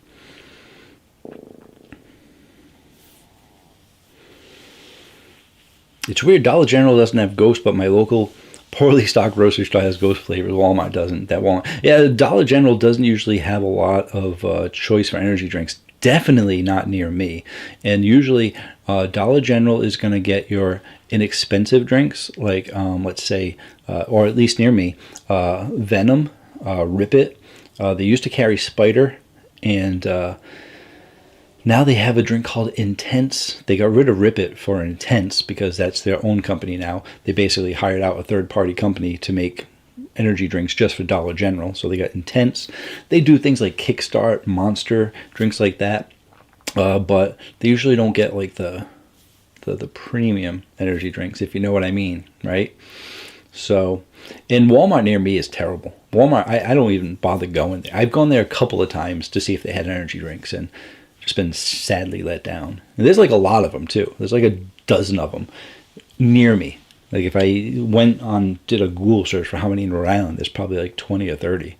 It's weird. Dollar General doesn't have Ghost, but my local poorly stocked grocery store has ghost flavors. Walmart doesn't. That Walmart. Yeah, Dollar General doesn't usually have a lot of choice for energy drinks. Definitely not near me. And usually, Dollar General is going to get your inexpensive drinks, like let's say, or at least near me, Venom, Rip It. They used to carry Spider, and now they have a drink called Intense. They got rid of Rip It for Intense because that's their own company now. They basically hired out a third-party company to make energy drinks just for Dollar General. So they got Intense. They do things like Kickstart, Monster, drinks like that. But they usually don't get like the premium energy drinks, if you know what I mean, right? So, and Walmart near me is terrible. Walmart, I don't even bother going there. I've gone there a couple of times to see if they had energy drinks, and just been sadly let down. And there's like a lot of them too. There's like a dozen of them near me. Like if I did a Google search for how many in Rhode Island, there's probably like 20 or 30.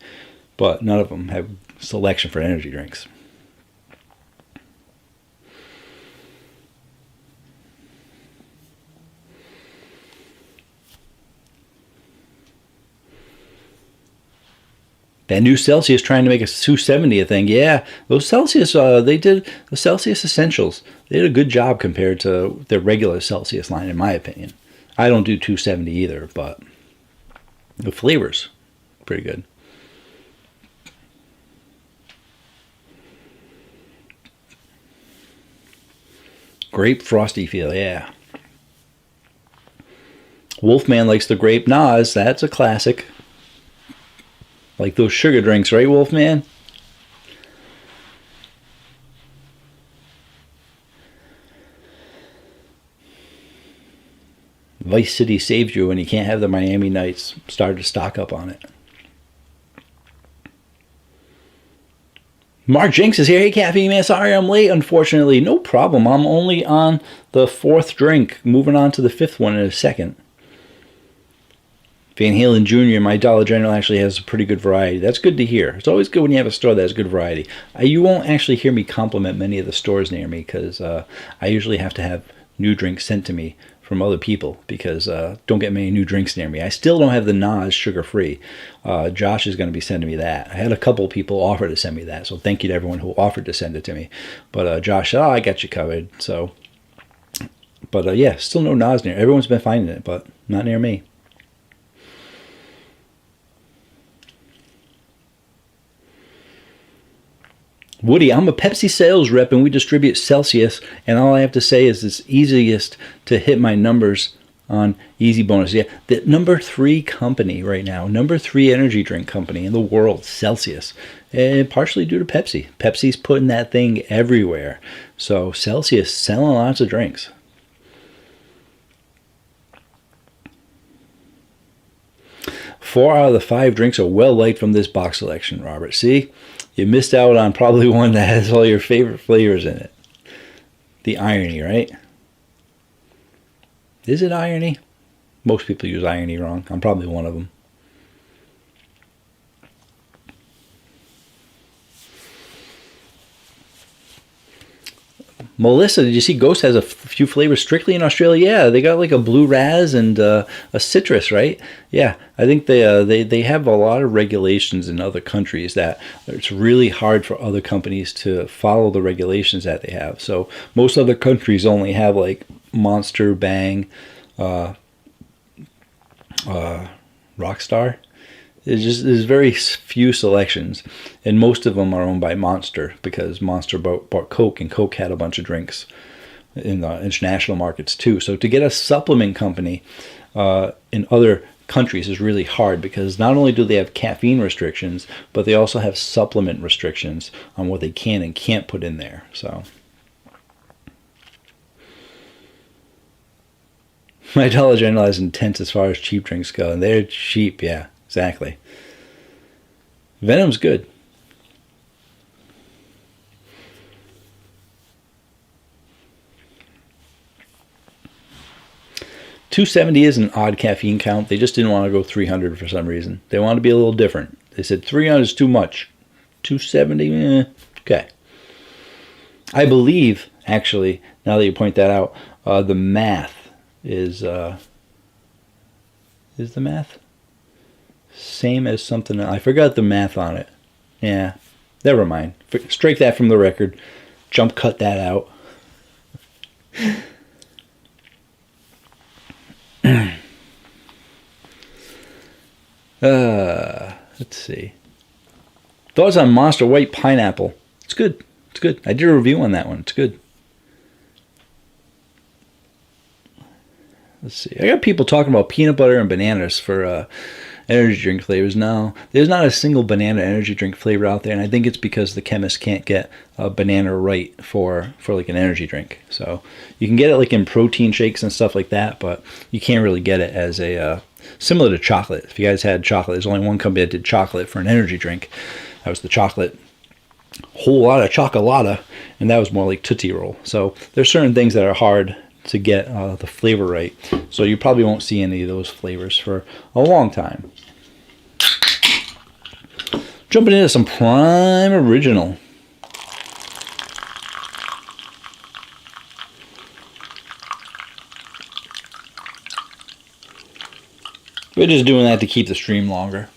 But none of them have selection for energy drinks. That new Celsius trying to make a 270 a thing. Yeah, those Celsius, they did the Celsius Essentials. They did a good job compared to their regular Celsius line, in my opinion. I don't do 270 either, but the flavors, pretty good. Grape frosty feel, yeah. Wolfman likes the grape Nas. That's a classic. Like those sugar drinks, right, Wolfman? Vice City saves you when you can't have the Miami Nights. Started to stock up on it. Mark Jinx is here. Hey, Caffeine Man. Sorry I'm late, unfortunately. No problem. I'm only on the 4th drink. Moving on to the 5th one in a second. Van Halen Jr., my Dollar General actually has a pretty good variety. That's good to hear. It's always good when you have a store that has good variety. You won't actually hear me compliment many of the stores near me because I usually have to have new drinks sent to me from other people because don't get many new drinks near me. I still don't have the Nas sugar-free. Josh is going to be sending me that. I had a couple people offer to send me that, so thank you to everyone who offered to send it to me. But Josh said, I got you covered. So, but yeah, still no Nas near. Everyone's been finding it, but not near me. Woody, I'm a Pepsi sales rep and we distribute Celsius, and all I have to say is it's easiest to hit my numbers on Easy Bonus. Yeah, the number 3 company right now, number 3 energy drink company in the world, Celsius, and partially due to Pepsi. Pepsi's putting that thing everywhere. So Celsius selling lots of drinks. Four out of the 5 drinks are well liked from this box selection, Robert. See? You missed out on probably one that has all your favorite flavors in it. The irony, right? Is it irony? Most people use irony wrong. I'm probably one of them. Melissa, did you see Ghost has a few flavors strictly in Australia? Yeah, they got like a blue raz and a citrus, right? Yeah, I think they have a lot of regulations in other countries that it's really hard for other companies to follow the regulations that they have. So most other countries only have like Monster, Bang, Rockstar. There's very few selections, and most of them are owned by Monster because Monster bought Coke, and Coke had a bunch of drinks in the international markets too. So to get a supplement company in other countries is really hard because not only do they have caffeine restrictions, but they also have supplement restrictions on what they can and can't put in there. So my Dollar General is intense as far as cheap drinks go, and they're cheap, yeah. Exactly. Venom's good. $270 is an odd caffeine count. They just didn't want to go 300 for some reason. They wanted to be a little different. They said 300 is too much. 270, okay. I believe, actually, now that you point that out, the math is Is the math same as something else? I forgot the math on it. Yeah, never mind. Strike that from the record. Jump cut that out. Let's see. Thoughts on Monster White Pineapple? It's good. It's good. I did a review on that one. It's good. Let's see. I got people talking about peanut butter and bananas for energy drink flavors. No, there's not a single banana energy drink flavor out there, and I think it's because the chemists can't get a banana right for like an energy drink. So you can get it like in protein shakes and stuff like that, but you can't really get it as a similar to chocolate. If you guys had chocolate, there's only one company that did chocolate for an energy drink. That was the chocolate whole lot of chocolata, and that was more like Tootsie Roll. So there's certain things that are hard to get the flavor right. So you probably won't see any of those flavors for a long time. Jumping into some Prime Original. We're just doing that to keep the stream longer.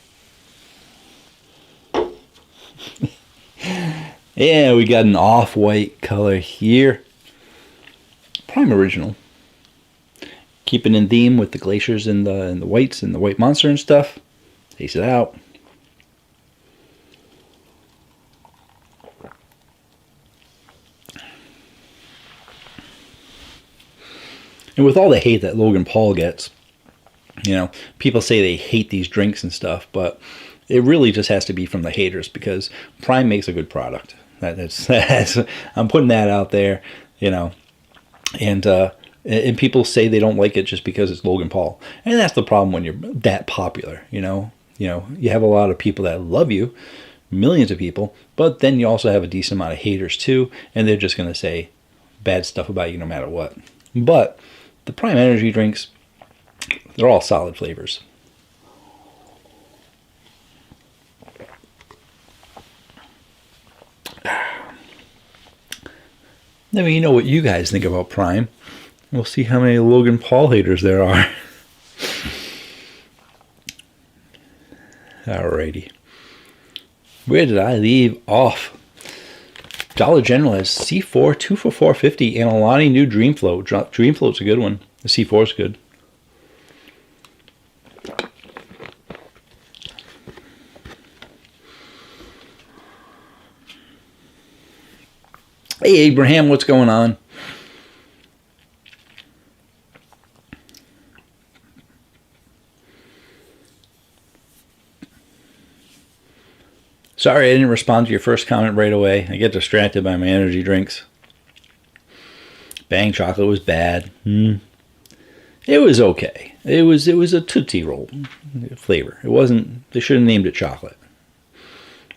Yeah, we got an off-white color here. Prime Original. Keeping in theme with the glaciers and the whites and the white monster and stuff. Taste it out. And with all the hate that Logan Paul gets, you know, people say they hate these drinks and stuff, but it really just has to be from the haters, because Prime makes a good product. That's I'm putting that out there, you know, and people say they don't like it just because it's Logan Paul, and that's the problem when you're that popular. You know, you have a lot of people that love you, millions of people, but then you also have a decent amount of haters too, and they're just gonna say bad stuff about you no matter what. But the Prime energy drinks, they're all solid flavors. Let me know what you guys think about Prime. We'll see how many Logan Paul haters there are. Alrighty. Where did I leave off? Dollar General has C4 2 for $4.50 and Alani new Dream Float. Dream Float's a good one. The C4's good. Hey Abraham, what's going on? Sorry I didn't respond to your first comment right away. I get distracted by my energy drinks. Bang Chocolate was bad. It was okay. It was a Tootsie Roll flavor. It wasn't. They should have named it chocolate.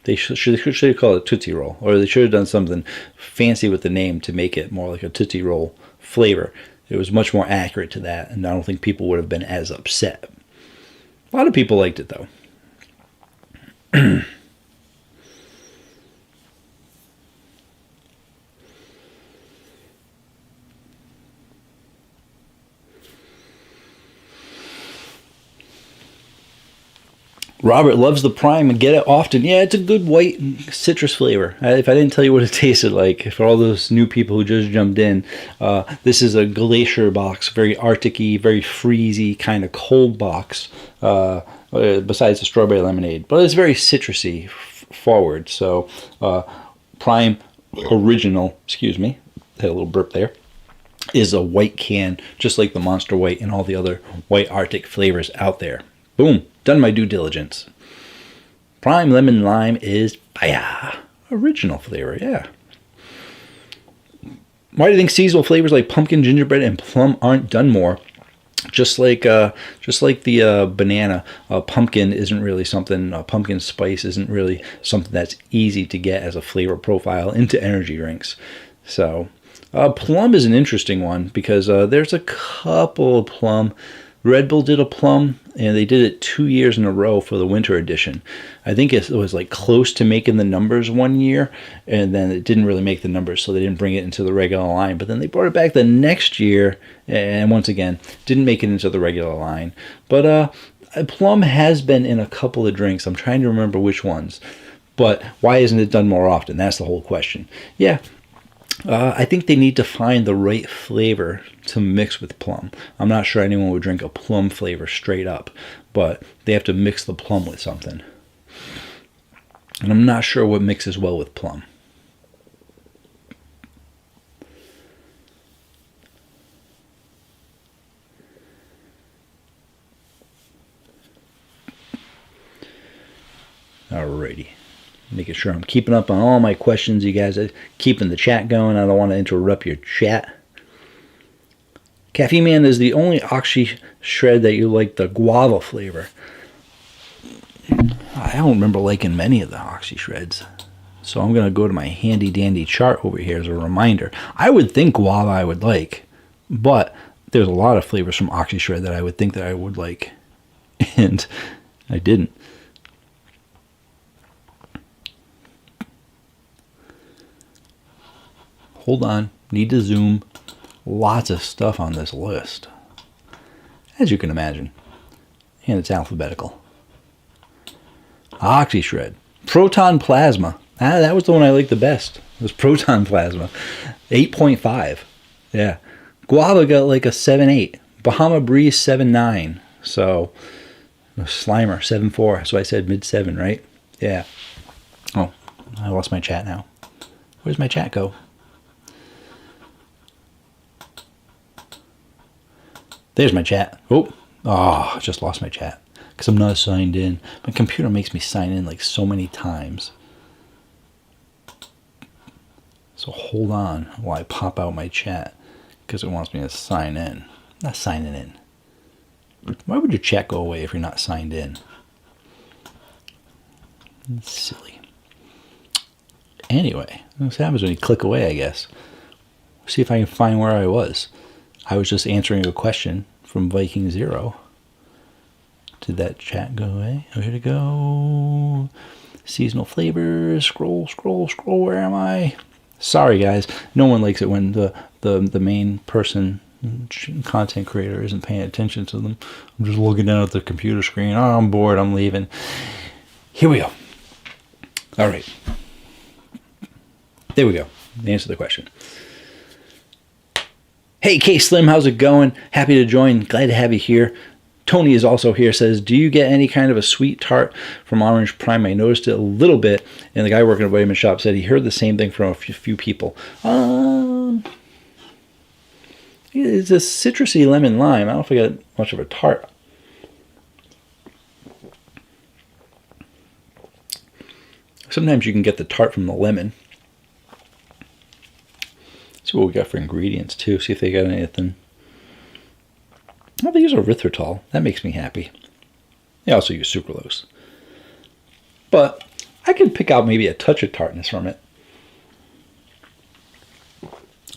They should have called it Tootsie Roll, or they should have done something fancy with the name to make it more like a Tootsie Roll flavor. It was much more accurate to that, and I don't think people would have been as upset. A lot of people liked it though. Robert loves the Prime and get it often. Yeah, it's a good white citrus flavor. If I didn't tell you what it tasted like, for all those new people who just jumped in, this is a glacier box, very Arctic-y, very freezy, kind of cold box, besides the strawberry lemonade. But it's very citrusy forward. So Prime Original, excuse me, had a little burp there, is a white can, just like the Monster White and all the other white Arctic flavors out there. Boom. Done my due diligence. Prime Lemon Lime is original flavor, yeah. Why do you think seasonal flavors like pumpkin, gingerbread, and plum aren't done more? Just like the banana, pumpkin isn't really something. Pumpkin spice isn't really something that's easy to get as a flavor profile into energy drinks. So plum is an interesting one because there's a couple of plum Red Bull did a plum, and they did it 2 years in a row for the winter edition. I think it was like close to making the numbers one year, and then it didn't really make the numbers, so they didn't bring it into the regular line. But then they brought it back the next year, and once again, didn't make it into the regular line. But a plum has been in a couple of drinks. I'm trying to remember which ones. But why isn't it done more often? That's the whole question. Yeah, I think they need to find the right flavor to mix with plum. I'm not sure anyone would drink a plum flavor straight up, but they have to mix the plum with something. And I'm not sure what mixes well with plum. Alrighty. Making sure I'm keeping up on all my questions. You guys are keeping the chat going. I don't want to interrupt your chat. Caffeine Man is the only Oxy shred that you like the guava flavor. I don't remember liking many of the Oxy shreds. So I'm going to go to my handy dandy chart over here as a reminder. I would think guava I would like, but there's a lot of flavors from Oxy shred that I would think that I would like. And I didn't. Hold on, need to zoom. Lots of stuff on this list, as you can imagine. And it's alphabetical. Oxy shred. Proton plasma. That was the one I liked the best. It was proton plasma. 8.5. Yeah. Guava got like a 7.8. Bahama Breeze 7.9. So, Slimer 7.4. So I said mid 7, right? Yeah. Oh, I lost my chat now. Where's my chat go? There's my chat. Oh, I just lost my chat because I'm not signed in. My computer makes me sign in like so many times. So hold on while I pop out my chat because it wants me to sign in. Not signing in. Why would your chat go away if you're not signed in? That's silly. Anyway, this happens when you click away, I guess. See if I can find where I was. I was just answering a question from Viking Zero. Did that chat go away? Oh, here to go. Seasonal flavors. Scroll. Where am I? Sorry, guys. No one likes it when the main person, content creator, isn't paying attention to them. I'm just looking down at the computer screen. Oh, I'm bored. I'm leaving. Here we go. All right. There we go. Answer the question. Hey, K-Slim, how's it going? Happy to join. Glad to have you here. Tony is also here. Says, do you get any kind of a sweet tart from Orange Prime? I noticed it a little bit, and the guy working at a vitamin shop said he heard the same thing from a few people. It's a citrusy lemon lime. I don't know if I got much of a tart. Sometimes you can get the tart from the lemon. See what we got for ingredients too. See if they got anything. Oh, they use erythritol. That makes me happy. They also use sucralose. But I could pick out maybe a touch of tartness from it.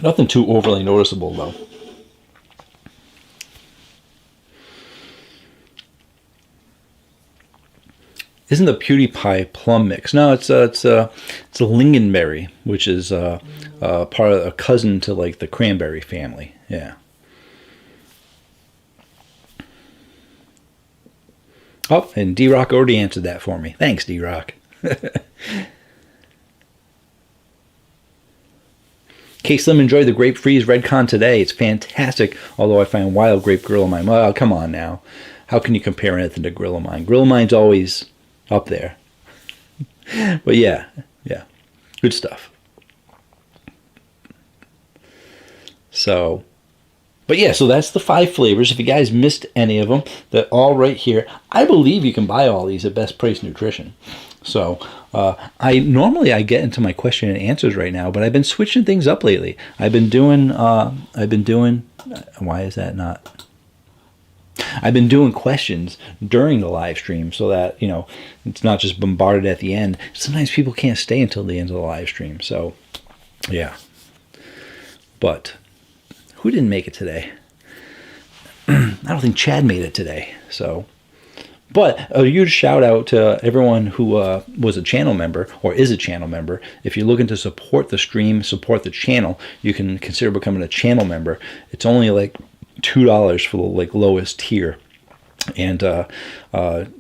Nothing too overly noticeable though. Isn't the PewDiePie plum mix? No, it's a lingonberry, which is part of a cousin to like the cranberry family. Yeah. Oh, and D-Rock already answered that for me. Thanks, D-Rock. K-Slim enjoyed the Grape Freeze Redcon today. It's fantastic, although I find Wild Grape Gorilla Mine. Well, come on now. How can you compare anything to Gorilla Mine? Gorilla Mine's always up there. But yeah, good stuff. So, but yeah, so that's the 5 flavors. If you guys missed any of them, they're all right here. I believe you can buy all these at Best Price Nutrition. So I normally get into my question and answers right now, but I've been switching things up lately. I've been doing why is that not? I've been doing questions during the live stream so that, you know, it's not just bombarded at the end. Sometimes people can't stay until the end of the live stream. So, yeah. But who didn't make it today? I don't think Chad made it today. So, but a huge shout out to everyone who was a channel member or is a channel member. If you're looking to support the stream, support the channel, you can consider becoming a channel member. It's only like $2 for the like lowest tier. And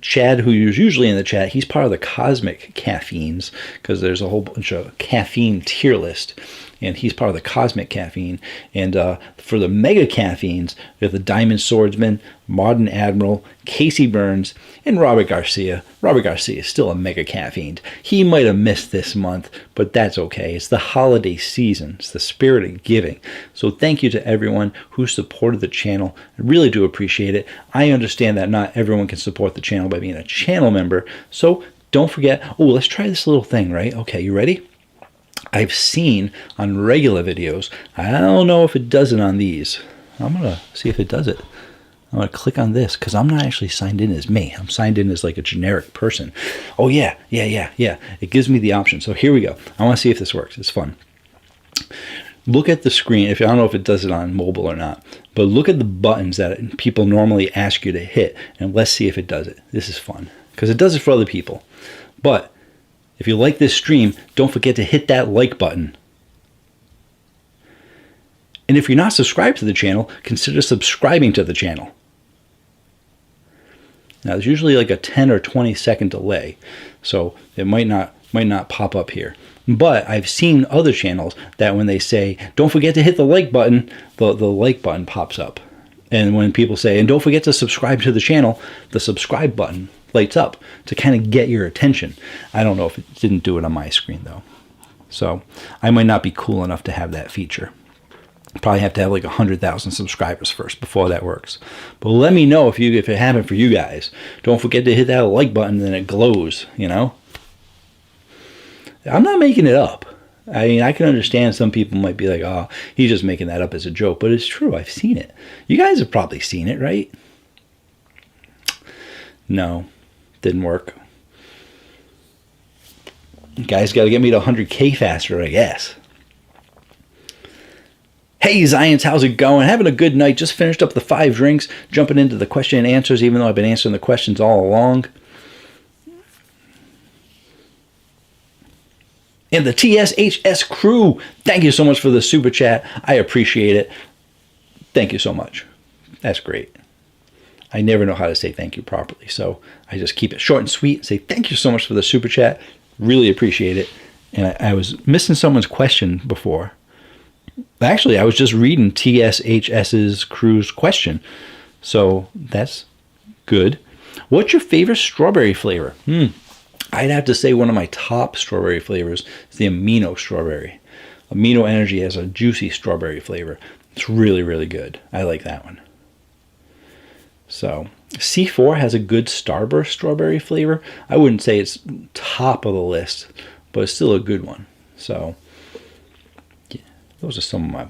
Chad, who's usually in the chat, he's part of the Cosmic Caffeines, because there's a whole bunch of caffeine tier list, and he's part of the Cosmic Caffeine. And for the Mega Caffeines, we have the Diamond Swordsman, Modern Admiral, Casey Burns, and Robert Garcia. Robert Garcia is still a Mega Caffeine. He might have missed this month, but that's okay. It's the holiday season. It's the spirit of giving. So thank you to everyone who supported the channel. I really do appreciate it. I understand that not everyone can support the channel by being a channel member. So don't forget, oh, let's try this little thing, right? Okay, you ready? I've seen on regular videos, I don't know if it does it on these. I'm going to see if it does it. I'm going to click on this because I'm not actually signed in as me. I'm signed in as like a generic person. Oh, yeah. It gives me the option. So here we go. I want to see if this works. It's fun. Look at the screen. I don't know if it does it on mobile or not, but look at the buttons that people normally ask you to hit, and let's see if it does it. This is fun because it does it for other people. But if you like this stream, don't forget to hit that like button. And if you're not subscribed to the channel, consider subscribing to the channel. Now, there's usually like a 10 or 20 second delay, so it might not pop up here. But I've seen other channels that when they say, don't forget to hit the like button, the like button pops up. And when people say, and don't forget to subscribe to the channel, the subscribe button lights up to kind of get your attention. I don't know if it didn't do it on my screen, though. So I might not be cool enough to have that feature. Probably have to have like 100,000 subscribers first before that works. But let me know if it happened for you guys. Don't forget to hit that like button, and then it glows, you know? I'm not making it up. I mean, I can understand some people might be like, oh, he's just making that up as a joke. But it's true. I've seen it. You guys have probably seen it, right? No, didn't work. You guys got to get me to 100K faster, I guess. Hey, Zions, how's it going? Having a good night. Just finished up the 5 drinks, jumping into the question and answers, even though I've been answering the questions all along. And the TSHS crew, thank you so much for the super chat. I appreciate it. Thank you so much. That's great. I never know how to say thank you properly, so I just keep it short and sweet and say thank you so much for the super chat. Really appreciate it. And I was missing someone's question before. Actually, I was just reading TSHS's crew's question, so that's good. What's your favorite strawberry flavor? I'd have to say one of my top strawberry flavors is the Amino strawberry. Amino Energy has a juicy strawberry flavor. It's really, really good. I like that one. So C4 has a good Starburst strawberry flavor. I wouldn't say it's top of the list, but it's still a good one. So yeah, those are some of my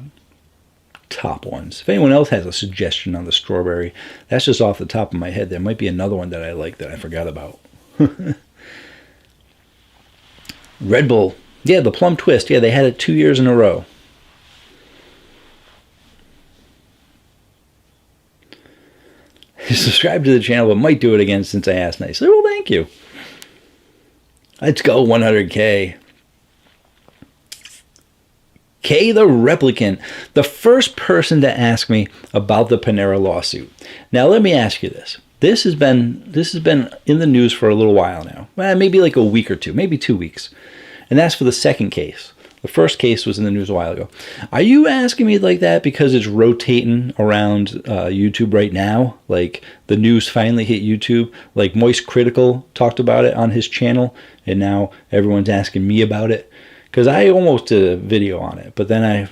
top ones. If anyone else has a suggestion on the strawberry, that's just off the top of my head. There might be another one that I like that I forgot about. Red Bull. Yeah, the Plum Twist. Yeah, they had it 2 years in a row. Subscribe to the channel, but might do it again since I asked nicely. Well, thank you. Let's go 100K. K the Replicant, the first person to ask me about the Panera lawsuit. Now, let me ask you this. This has been in the news for a little while now. Well, maybe like a week or two, maybe 2 weeks. And that's for the second case. The first case was in the news a while ago. Are you asking me like that because it's rotating around YouTube right now? Like the news finally hit YouTube? Like Moist Critical talked about it on his channel, and now everyone's asking me about it? Because I almost did a video on it, but then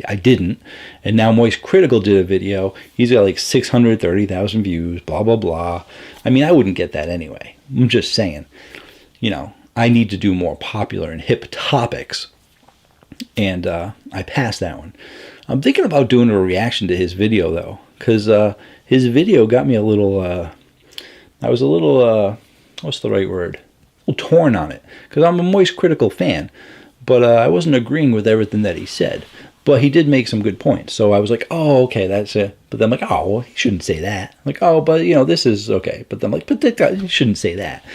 I didn't. And now Moist Critical did a video. He's got like 630,000 views, blah, blah, blah. I mean, I wouldn't get that anyway. I'm just saying, you know, I need to do more popular and hip topics. And I passed that one. I'm thinking about doing a reaction to his video, though, because his video got me a little, I was a little, what's the right word? A little torn on it, because I'm a Moist Critical fan. But I wasn't agreeing with everything that he said. But he did make some good points. So I was like, oh, okay, that's it. But then I'm like, oh, well, he shouldn't say that. I'm like, oh, but, this is okay. But then I'm like, but that guy, he shouldn't say that.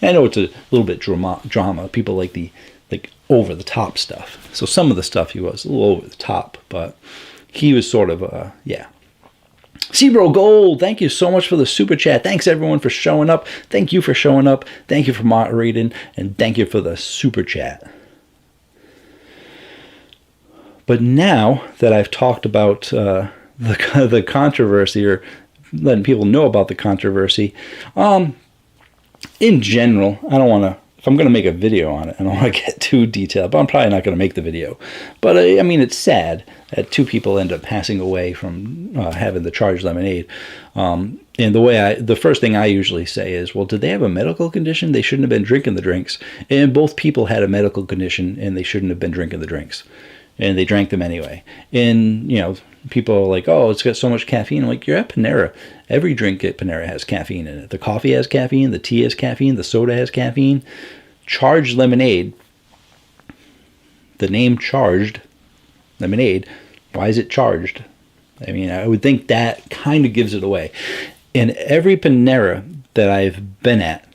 And I know it's a little bit drama. People like the over-the-top stuff. So some of the stuff he was a little over the top. But he was sort of, yeah. Cebro Gold, thank you so much for the super chat. Thanks everyone for showing up. Thank you for showing up. Thank you for moderating. And thank you for the super chat. But now that I've talked about the controversy, or letting people know about the controversy, in general, I don't want to, if I'm going to make a video on it, I don't want to get too detailed, but I'm probably not going to make the video. But I mean, it's sad that 2 people end up passing away from having the charged lemonade. And the first thing I usually say is, well, did they have a medical condition? They shouldn't have been drinking the drinks. And both people had a medical condition, and they shouldn't have been drinking the drinks. And they drank them anyway. And, people are like, oh, it's got so much caffeine. I'm like, you're at Panera. Every drink at Panera has caffeine in it. The coffee has caffeine. The tea has caffeine. The soda has caffeine. Charged lemonade. The name charged lemonade. Why is it charged? I mean, I would think that kind of gives it away. In every Panera that I've been at,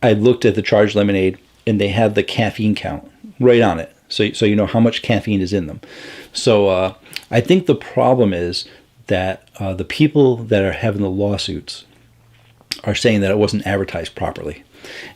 I looked at the charged lemonade, and they have the caffeine count right on it. So you know how much caffeine is in them. So I think the problem is that the people that are having the lawsuits are saying that it wasn't advertised properly.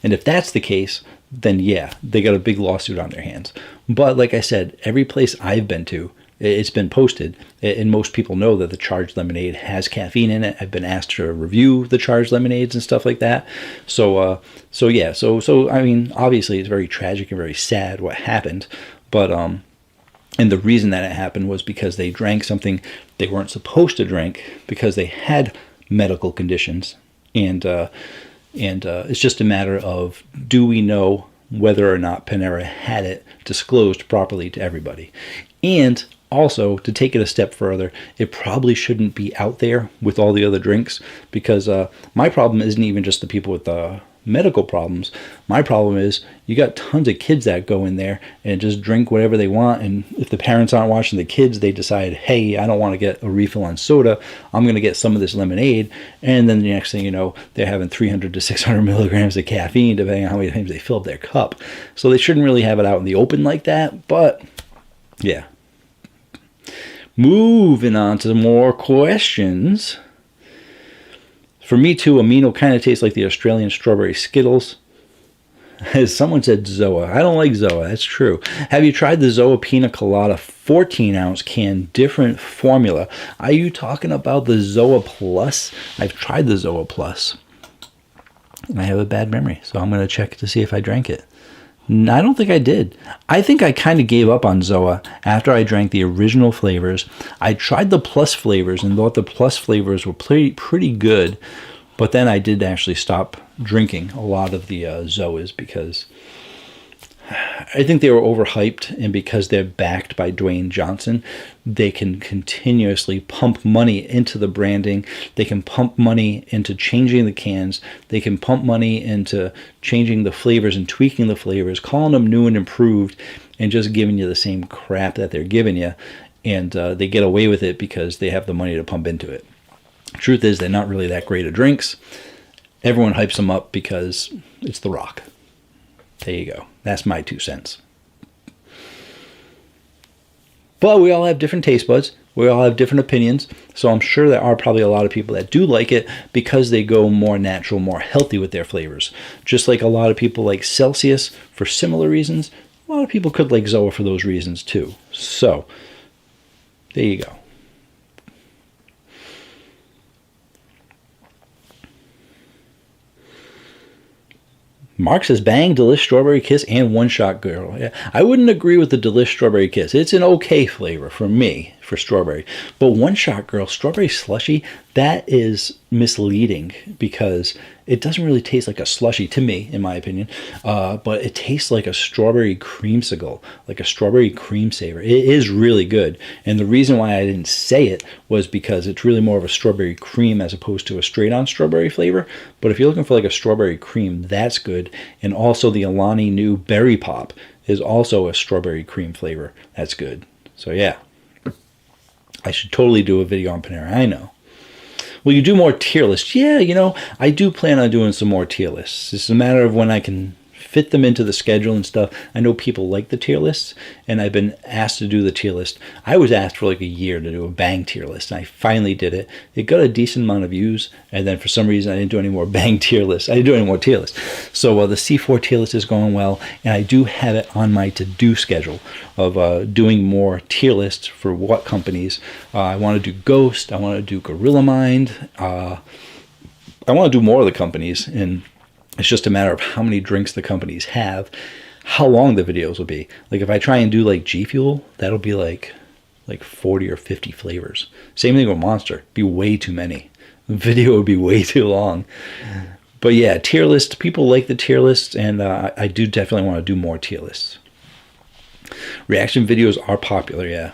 And if that's the case, then yeah, they got a big lawsuit on their hands. But like I said, every place I've been to, it's been posted, and most people know that the charged lemonade has caffeine in it. I've been asked to review the charged lemonades and stuff like that. So I mean, obviously it's very tragic and very sad what happened, but and the reason that it happened was because they drank something they weren't supposed to drink because they had medical conditions, and it's just a matter of, do we know whether or not Panera had it disclosed properly to everybody? And also, to take it a step further, it probably shouldn't be out there with all the other drinks, because my problem isn't even just the people with medical problems. My problem is you got tons of kids that go in there and just drink whatever they want, and if the parents aren't watching the kids, they decide, hey, I don't want to get a refill on soda, I'm going to get some of this lemonade, and then the next thing you know, they're having 300 to 600 milligrams of caffeine, depending on how many times they fill up their cup. So they shouldn't really have it out in the open like that, but yeah. Moving on to more questions. For me too, Amino kind of tastes like the Australian strawberry Skittles. As someone said, Zoa. I don't like Zoa, that's true. Have you tried the Zoa Pina Colada 14-ounce can, different formula? Are you talking about the Zoa Plus? I've tried the Zoa Plus, and I have a bad memory, so I'm going to check to see if I drank it. I don't think I did. I think I kind of gave up on Zoa after I drank the original flavors. I tried the plus flavors and thought the plus flavors were pretty good, but then I did actually stop drinking a lot of the Zoas because I think they were overhyped, and because they're backed by Dwayne Johnson, they can continuously pump money into the branding. They can pump money into changing the cans. They can pump money into changing the flavors and tweaking the flavors, calling them new and improved, and just giving you the same crap that they're giving you. And they get away with it because they have the money to pump into it. Truth is, they're not really that great of drinks. Everyone hypes them up because it's The Rock. There you go. That's my 2 cents. But we all have different taste buds. We all have different opinions. So I'm sure there are probably a lot of people that do like it because they go more natural, more healthy with their flavors. Just like a lot of people like Celsius for similar reasons, a lot of people could like Zoa for those reasons too. So there you go. Mark says, bang, Delish Strawberry Kiss and One Shot Girl. Yeah, I wouldn't agree with the Delish Strawberry Kiss. It's an okay flavor for me, for strawberry. But One Shot Girl, Strawberry Slushy, that is misleading because it doesn't really taste like a slushy to me, in my opinion. But it tastes like a strawberry creamsicle, like a strawberry cream saver. It is really good. And the reason why I didn't say it was because it's really more of a strawberry cream as opposed to a straight-on strawberry flavor. But if you're looking for like a strawberry cream, that's good. And also the Alani Nu Berry Pop is also a strawberry cream flavor. That's good. So yeah, I should totally do a video on Panera. I know. Will you do more tier lists? Yeah, I do plan on doing some more tier lists. It's a matter of when I can fit them into the schedule and stuff. I know people like the tier lists, and I've been asked to do the tier list. I was asked for like a year to do a Bang tier list, and I finally did it. It got a decent amount of views, and then for some reason I didn't do any more Bang tier lists. I didn't do any more tier lists. So the C4 tier list is going well, and I do have it on my to-do schedule of doing more tier lists for what companies. I want to do Ghost. I want to do Gorilla Mind. I want to do more of the companies, and it's just a matter of how many drinks the companies have, how long the videos will be. Like if I try and do like G Fuel, that'll be like 40 or 50 flavors. Same thing with Monster. It'd be way too many. The video would be way too long. But yeah, tier list. People like the tier lists, and I do definitely want to do more tier lists. Reaction videos are popular, yeah.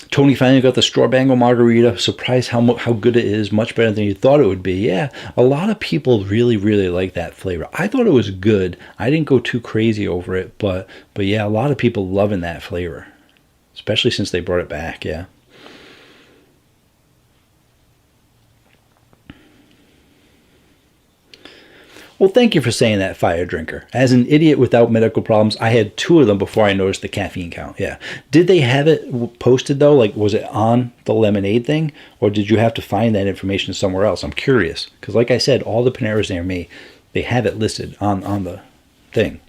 Tony finally got the straw bangle margarita. Surprised how good it is. Much better than you thought it would be. Yeah, a lot of people really, really like that flavor. I thought it was good. I didn't go too crazy over it, but yeah, a lot of people loving that flavor, especially since they brought it back. Yeah. Well, thank you for saying that, Fire Drinker. As an idiot without medical problems, I had 2 of them before I noticed the caffeine count. Yeah. Did they have it posted, though? Like, was it on the lemonade thing? Or did you have to find that information somewhere else? I'm curious. Because like I said, all the Paneras near me, they have it listed on the thing.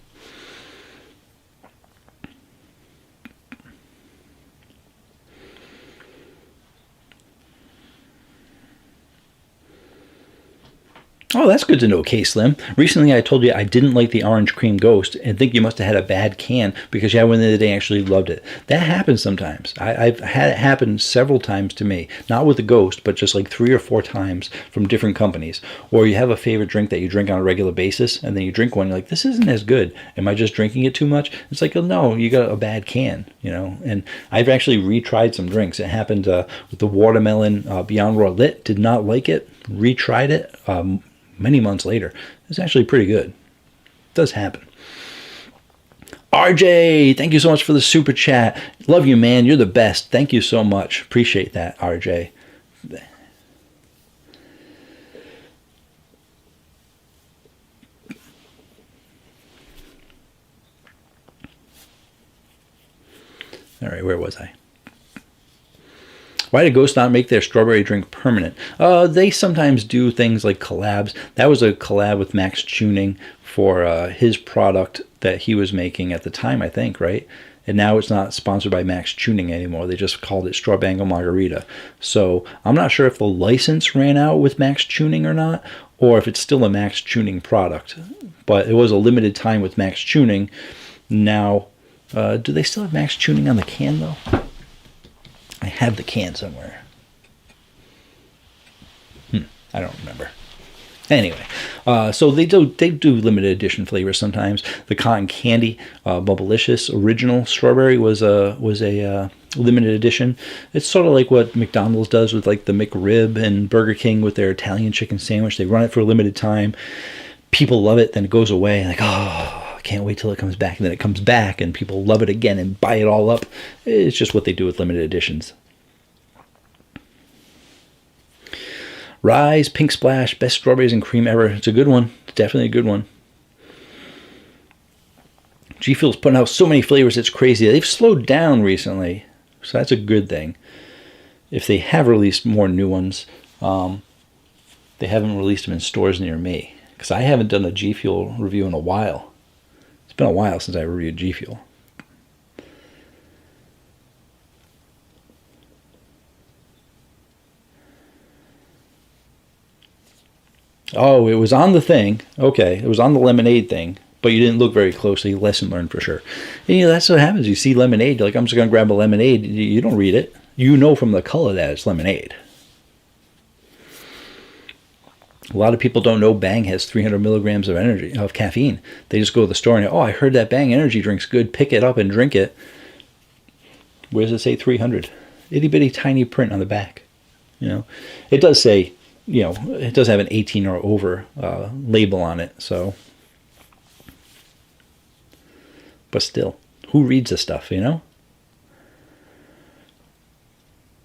Oh, that's good to know, K-Slim. Recently, I told you I didn't like the Orange Cream Ghost and think you must have had a bad can because you had one the other day actually loved it. That happens sometimes. I've had it happen several times to me. Not with the Ghost, but just like 3 or 4 times from different companies. Or you have a favorite drink that you drink on a regular basis, and then you drink one, you're like, this isn't as good. Am I just drinking it too much? It's like, oh, no, you got a bad can, And I've actually retried some drinks. It happened with the watermelon Beyond Raw Lit. Did not like it. Retried it. Many months later. It's actually pretty good. It does happen. RJ, thank you so much for the super chat. Love you, man. You're the best. Thank you so much. Appreciate that, RJ. All right, where was I? Why did Ghost not make their strawberry drink permanent? They sometimes do things like collabs. That was a collab with Max Tuning for his product that he was making at the time, I think, right? And now it's not sponsored by Max Tuning anymore. They just called it Straw Bangle Margarita. So I'm not sure if the license ran out with Max Tuning or not, or if it's still a Max Tuning product. But it was a limited time with Max Tuning. Now, do they still have Max Tuning on the can, though? I have the can somewhere. I don't remember. Anyway, so they do limited edition flavors sometimes. The cotton candy Bubblicious original strawberry was a limited edition. It's sort of like what McDonald's does with like the McRib and Burger King with their Italian chicken sandwich. They run it for a limited time. People love it, then it goes away. Like, oh, I can't wait till it comes back. And then it comes back, and people love it again and buy it all up. It's just what they do with limited editions. Rise, Pink Splash, best strawberries and cream ever. It's a good one. It's definitely a good one. G Fuel's putting out so many flavors, it's crazy. They've slowed down recently, so that's a good thing. If they have released more new ones, they haven't released them in stores near me, because I haven't done a G Fuel review in a while. It's been a while since I reviewed G Fuel. Oh, it was on the thing. Okay, it was on the lemonade thing, but you didn't look very closely. Lesson learned for sure. And, that's what happens. You see lemonade, you're like, I'm just going to grab a lemonade. You don't read it. You know from the color that it's lemonade. A lot of people don't know Bang has 300 milligrams of caffeine. They just go to the store and, I heard that Bang energy drink's good. Pick it up and drink it. Where does it say 300? Itty bitty tiny print on the back. It does say, it does have an 18 or over label on it. So, but still, Who reads this stuff, you know?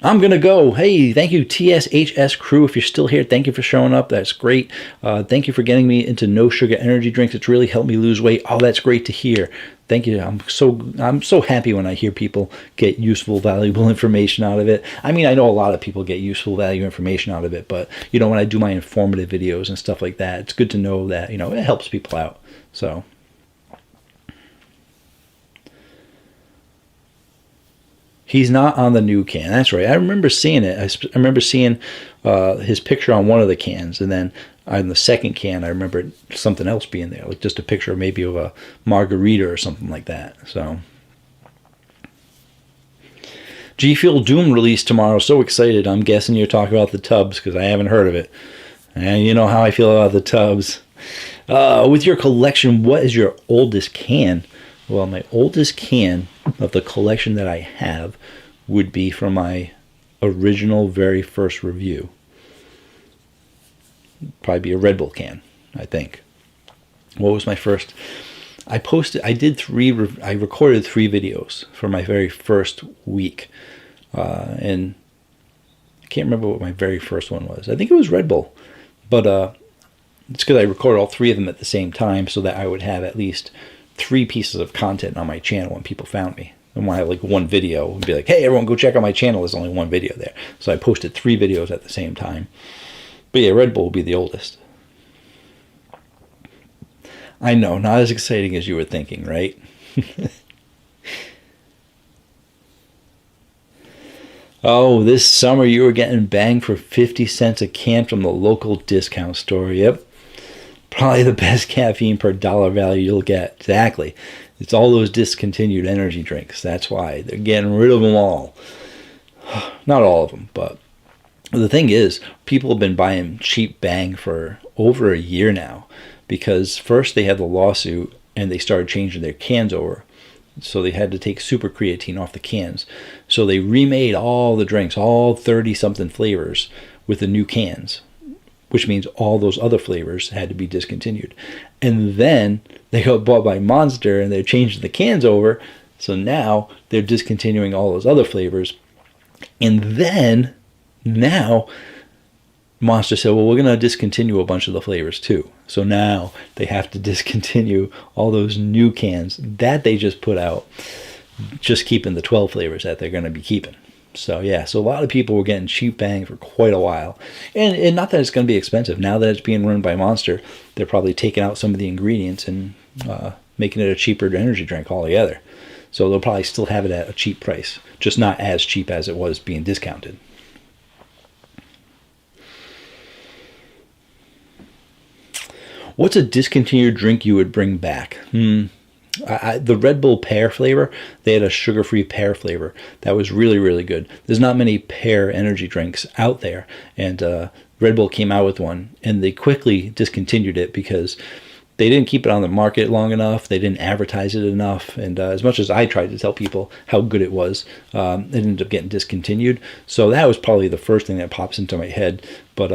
I'm going to go. Hey, thank you, TSHS crew. If you're still here, thank you for showing up. That's great. Thank you for getting me into no sugar energy drinks. It's really helped me lose weight. Oh, that's great to hear. Thank you. I'm so happy when I hear people get useful, valuable information out of it. I mean, I know a lot of people get useful, value information out of it, but, you know, when I do my informative videos and stuff like that, it's good to know that, you know, it helps people out. So... He's not on the new can. That's right. I remember seeing it. I remember seeing his picture on one of the cans, and then on the second can, I remember something else being there, like just a picture maybe of a margarita or something like that. So, G Fuel Doom release tomorrow. So excited. I'm guessing you're talking about the tubs because I haven't heard of it. And you know how I feel about the tubs. With your collection, what is your oldest can? Well, my oldest can of the collection that I have would be from my original very first review. Probably be a Red Bull can, I think. What was my first? I recorded 3 videos for my very first week. And I can't remember what my very first one was. I think it was Red Bull. But it's because I recorded all 3 of them at the same time so that I would have at least 3 pieces of content on my channel when people found me. And when I have like one video, and be like, hey, everyone go check out my channel. There's only one video there. So I posted 3 videos at the same time. But yeah, Red Bull will be the oldest. I know, not as exciting as you were thinking, right? Oh, this summer you were getting banged for 50 cents a can from the local discount store. Yep. Probably the best caffeine per dollar value you'll get. Exactly. It's all those discontinued energy drinks. That's why they're getting rid of them all. Not all of them, but the thing is, people have been buying cheap Bang for over a year now because first they had the lawsuit and they started changing their cans over. So they had to take super creatine off the cans. So they remade all the drinks, all 30-something flavors with the new cans, which means all those other flavors had to be discontinued. And then they got bought by Monster and they're changing the cans over. So now they're discontinuing all those other flavors. And then now Monster said, well, we're going to discontinue a bunch of the flavors too. So now they have to discontinue all those new cans that they just put out, just keeping the 12 flavors that they're going to be keeping. So yeah, so a lot of people were getting cheap Bang for quite a while. And not that it's going to be expensive. Now that it's being run by Monster, they're probably taking out some of the ingredients and making it a cheaper energy drink altogether. So they'll probably still have it at a cheap price, just not as cheap as it was being discounted. What's a discontinued drink you would bring back? The Red Bull pear flavor, they had a sugar-free pear flavor. That was really, really good. There's not many pear energy drinks out there. And Red Bull came out with one. And they quickly discontinued it because they didn't keep it on the market long enough. They didn't advertise it enough. And as much as I tried to tell people how good it was, it ended up getting discontinued. So that was probably the first thing that pops into my head. But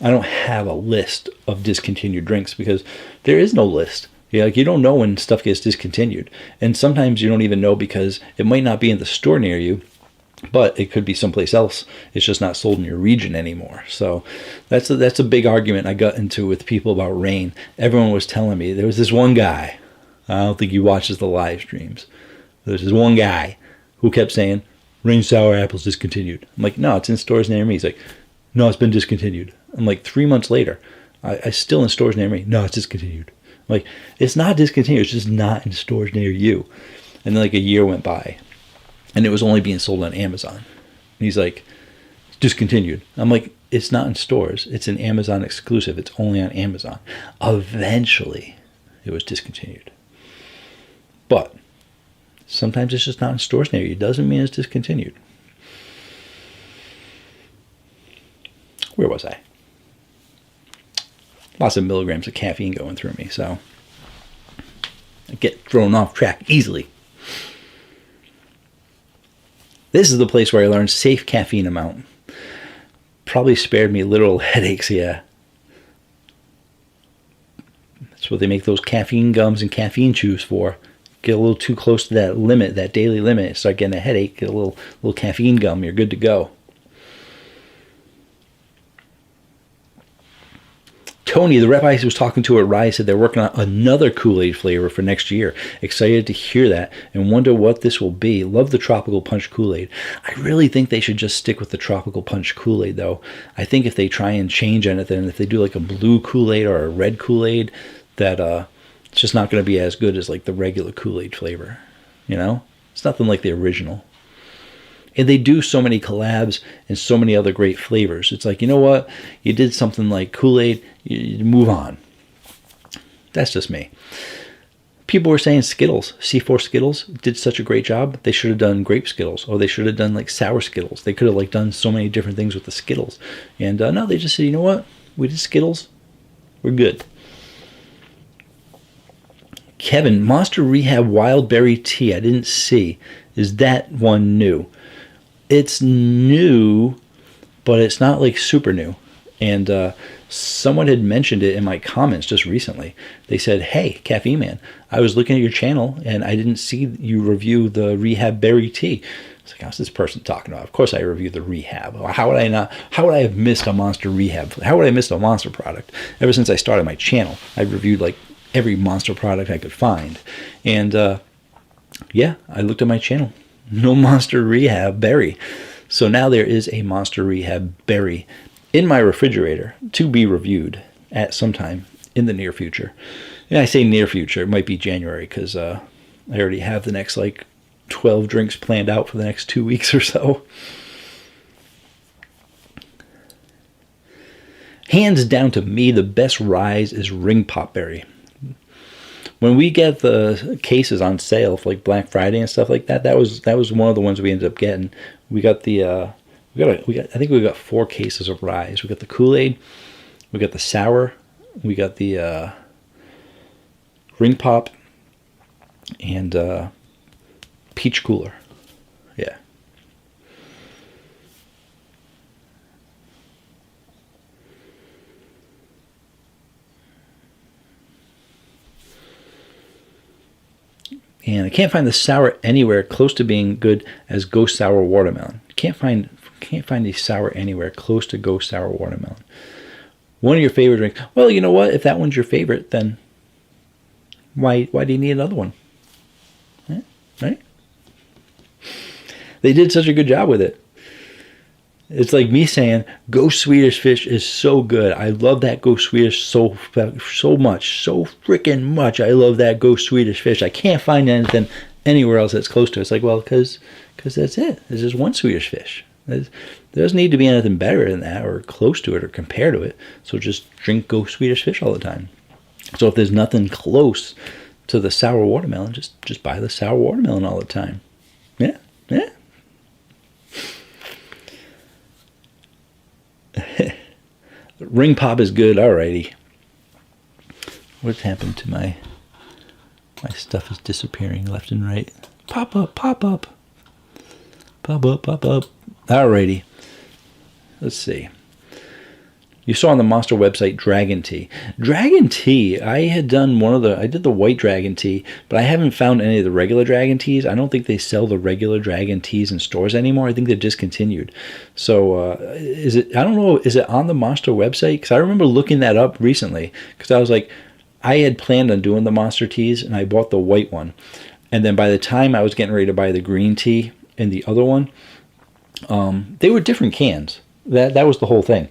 I don't have a list of discontinued drinks because there is no list. Yeah, like you don't know when stuff gets discontinued. And sometimes you don't even know because it might not be in the store near you, but it could be someplace else. It's just not sold in your region anymore. So that's a big argument I got into with people about Reign. Everyone was telling me, there was this one guy, I don't think he watches the live streams. There's this one guy who kept saying, Reign Sour Apple's discontinued. I'm like, no, it's in stores near me. He's like, no, it's been discontinued. I'm like, 3 months later, I still in stores near me. No, it's discontinued. Like, it's not discontinued. It's just not in stores near you. And then like a year went by, and it was only being sold on Amazon. And he's like, it's discontinued. I'm like, it's not in stores. It's an Amazon exclusive. It's only on Amazon. Eventually, it was discontinued. But sometimes it's just not in stores near you. Doesn't mean it's discontinued. Where was I? Lots of milligrams of caffeine going through me, so I get thrown off track easily. This is the place where I learned safe caffeine amount. Probably spared me literal headaches, yeah. That's what they make those caffeine gums and caffeine chews for. get a little too close to that limit, that daily limit, start getting a headache, get a little caffeine gum, you're good to go. Tony, the rep I was talking to at Rise, said they're working on another Kool-Aid flavor for next year. Excited to hear that and wonder what this will be. Love the Tropical Punch Kool-Aid. I really think they should just stick with the Tropical Punch Kool-Aid, though. I think if they try and change anything, if they do like a blue Kool-Aid or a red Kool-Aid, that it's just not going to be as good as like the regular Kool-Aid flavor. You know? It's nothing like the original. And they do so many collabs and so many other great flavors. It's like, you know what? You did something like Kool-Aid, you move on. That's just me. People were saying Skittles, C4 Skittles did such a great job. They should have done grape Skittles, or they should have done like sour Skittles. They could have like done so many different things with the Skittles. And no, they just said, you know what? We did Skittles. We're good. Kevin, Monster Rehab Wild Berry Tea. I didn't see. Is that one new? It's new, but it's not like super new. And someone had mentioned it in my comments just recently. They said, hey, Caffeine Man, I was looking at your channel and I didn't see you review the Rehab Berry Tea. It's like, how's this person talking about? Of course I review the Rehab. How would I not? How would I have missed a Monster Rehab? How would I have missed a Monster product? Ever since I started my channel, I've reviewed like every Monster product I could find. And yeah, I looked at my channel. No Monster Rehab Berry. So now there is a Monster Rehab Berry in my refrigerator to be reviewed at some time in the near future. And I say near future, it might be January, because I already have the next like 12 drinks planned out for the next 2 weeks or so. Hands down to me, the best rise is Ring Pop Berry. When we get the cases on sale for like Black Friday and stuff like that, that was one of the ones we ended up getting. We got the I think we got 4 cases of Rise. We got the Kool-Aid, we got the sour, we got the Ring Pop, and Peach Cooler. Yeah. And I can't find the sour anywhere close to being good as Ghost Sour Watermelon. Can't find the sour anywhere close to Ghost Sour Watermelon. One of your favorite drinks. Well, you know what? If that one's your favorite, then why do you need another one? Right? They did such a good job with it. It's like me saying, Ghost Swedish Fish is so good. I love that Ghost Swedish so much. So freaking much. I love that Ghost Swedish Fish. I can't find anything anywhere else that's close to it. It's like, well, because that's it. There's just one Swedish Fish. There doesn't need to be anything better than that or close to it or compare to it. So just drink Ghost Swedish Fish all the time. So if there's nothing close to the sour watermelon, just buy the sour watermelon all the time. Yeah. Ring Pop is good. Alrighty. What's happened to my stuff is disappearing left and right. Pop up. Alrighty. Let's see. You saw on the Monster website Dragon Tea. Dragon Tea, I did the white Dragon Tea, but I haven't found any of the regular Dragon Teas. I don't think they sell the regular Dragon Teas in stores anymore. I think they're discontinued. So is it on the Monster website? Because I remember looking that up recently, because I was like, I had planned on doing the Monster Teas, and I bought the white one. And then by the time I was getting ready to buy the green tea and the other one, they were different cans. That was the whole thing.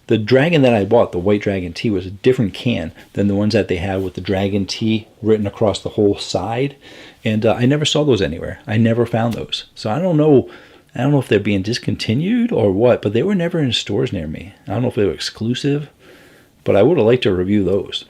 The dragon that I bought, the white Dragon Tea, was a different can than the ones that they had with the Dragon Tea written across the whole side. And I never saw those anywhere. I never found those. So I don't know if they're being discontinued or what, but they were never in stores near me. I don't know if they were exclusive, but I would have liked to review those.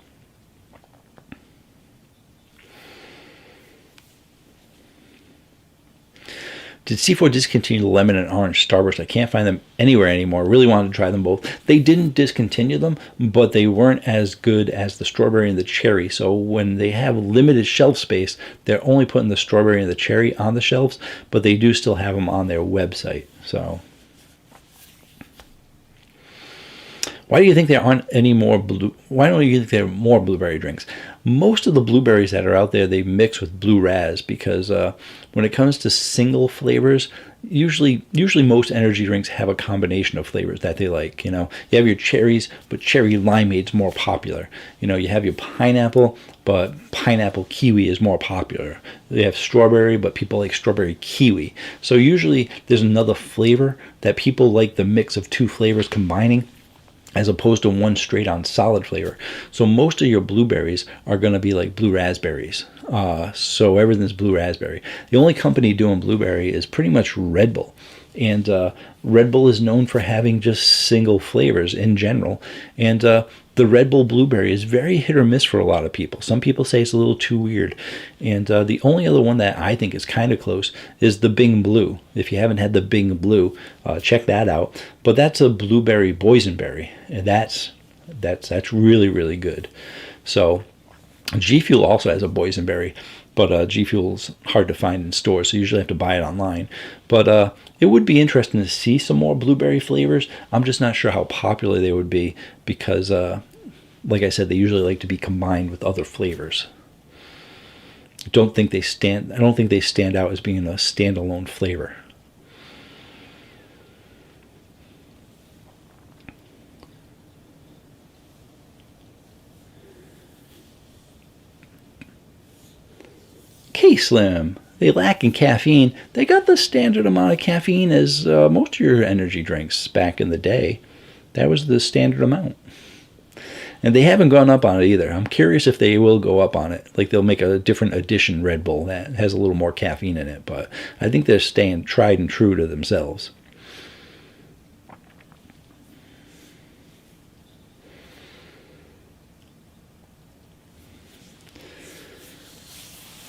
Did C4 discontinue the lemon and orange Starburst? I can't find them anywhere anymore. Really wanted to try them both. They didn't discontinue them, but they weren't as good as the strawberry and the cherry. So when they have limited shelf space, they're only putting the strawberry and the cherry on the shelves, but they do still have them on their website. So Why do you think there aren't any more blue? Why don't you think there are more blueberry drinks? Most of the blueberries that are out there, they mix with blue raz because when it comes to single flavors, usually most energy drinks have a combination of flavors that they like. You have your cherries, but cherry limeade's more popular. You have your pineapple, but pineapple kiwi is more popular. They have strawberry, but people like strawberry kiwi. So usually there's another flavor that people like, the mix of two flavors combining, as opposed to one straight on solid flavor. So most of your blueberries are going to be like blue raspberries. So everything's blue raspberry. The only company doing blueberry is pretty much Red Bull. And Red Bull is known for having just single flavors in general. And the Red Bull blueberry is very hit or miss for a lot of people. Some people say it's a little too weird. And the only other one that I think is kind of close is the Bing Blue. If you haven't had the Bing Blue, check that out. But that's a blueberry boysenberry, and that's really, really good. So G Fuel also has a boysenberry, but G Fuel's hard to find in stores, so you usually have to buy it online. But it would be interesting to see some more blueberry flavors. I'm just not sure how popular they would be because, like I said, they usually like to be combined with other flavors. I don't think they stand out as being a standalone flavor. K-Slim. They lack in caffeine. They got the standard amount of caffeine as most of your energy drinks back in the day. That was the standard amount. And they haven't gone up on it either. I'm curious if they will go up on it. Like they'll make a different edition Red Bull that has a little more caffeine in it. But I think they're staying tried and true to themselves.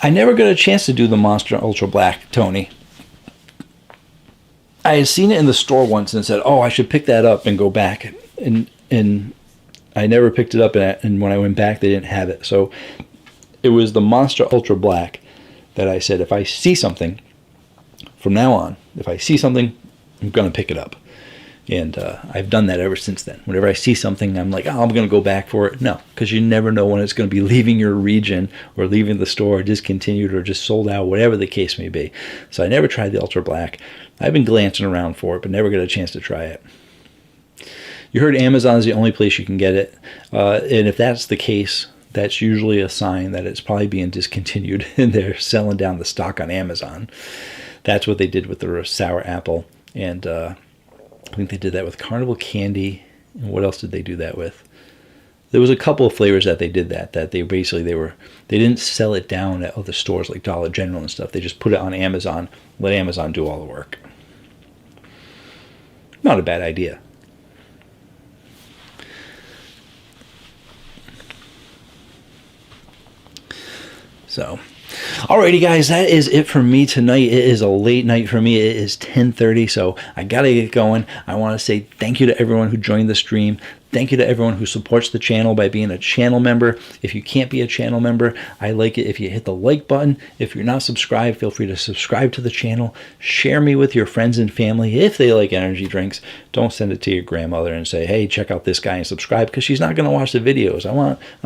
I never got a chance to do the Monster Ultra Black, Tony. I had seen it in the store once and said, oh, I should pick that up and go back. And I never picked it up, and when I went back, they didn't have it. So it was the Monster Ultra Black that I said, if I see something, from now on, if I see something, I'm going to pick it up. And I've done that ever since then. Whenever I see something, I'm like, oh, I'm going to go back for it. No, because you never know when it's going to be leaving your region or leaving the store, discontinued or just sold out, whatever the case may be. So I never tried the Ultra Black. I've been glancing around for it, but never got a chance to try it. You heard Amazon is the only place you can get it. And if that's the case, that's usually a sign that it's probably being discontinued and they're selling down the stock on Amazon. That's what they did with the sour apple. And I think they did that with Carnival Candy. And what else did they do that with? There was a couple of flavors that they did that they didn't sell it down at other stores like Dollar General and stuff. They just put it on Amazon, let Amazon do all the work. Not a bad idea. So, alrighty guys, that is it for me tonight. It is a late night for me. It is 10:30, so I gotta get going. I want to say thank you to everyone who joined the stream. Thank you to everyone who supports the channel by being a channel member. If you can't be a channel member, I like it if you hit the like button. If you're not subscribed, feel free to subscribe to the channel. Share me with your friends and family if they like energy drinks. Don't send it to your grandmother and say, hey, check out this guy and subscribe, because she's not going to watch the videos. I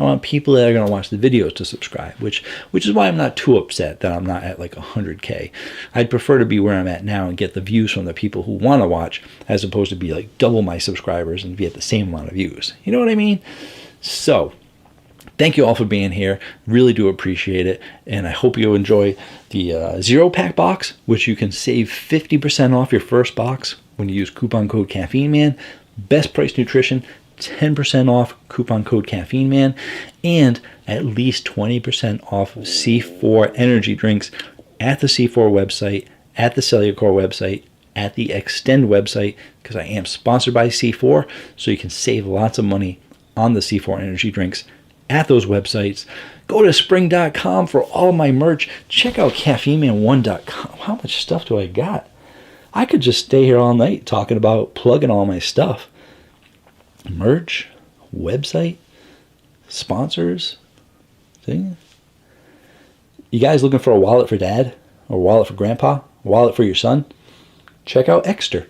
want people that are going to watch the videos to subscribe, which is why I'm not too upset that I'm not at like 100K. I'd prefer to be where I'm at now and get the views from the people who want to watch, as opposed to be like double my subscribers and be at the same amount of views. You know what I mean? So, thank you all for being here. Really do appreciate it. And I hope you enjoy the Zero Pack box, which you can save 50% off your first box when you use coupon code Caffeine Man. Best price nutrition, 10% off coupon code Caffeine Man, and at least 20% off C4 energy drinks at the C4 website, at the Cellucor website, at the Extend website, because I am sponsored by C4, so you can save lots of money on the C4 energy drinks at those websites. Go to spring.com for all my merch. Check out caffeineman1.com. How much stuff do I got? I could just stay here all night talking about plugging all my stuff. Merch, website, sponsors, thing. You guys looking for a wallet for dad, or a wallet for grandpa, a wallet for your son? Check out Exter.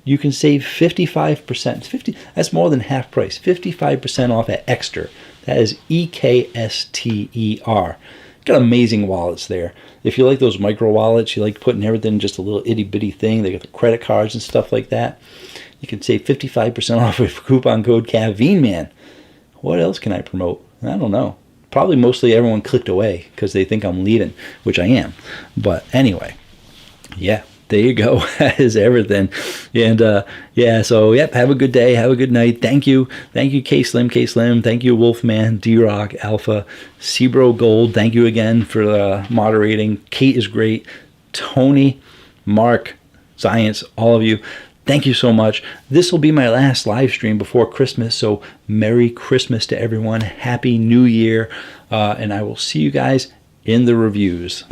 you can save 55%. 50, that's more than half price. 55% off at Ekster. That is EKSTER. Got amazing wallets there. If you like those micro wallets, you like putting everything in just a little itty bitty thing. They got the credit cards and stuff like that. You can save 55% off with coupon code Caffeine Man. What else can I promote? I don't know. Probably mostly everyone clicked away because they think I'm leaving, which I am. But anyway, yeah. There you go. That is everything. And yeah, so yep, have a good day. Have a good night. Thank you. Thank you, K Slim. Thank you, Wolfman, D-Rock, Alpha, Sebro Gold. Thank you again for moderating. Kate is great. Tony, Mark, Science, all of you. Thank you so much. This will be my last live stream before Christmas, so Merry Christmas to everyone. Happy New Year. And I will see you guys in the reviews.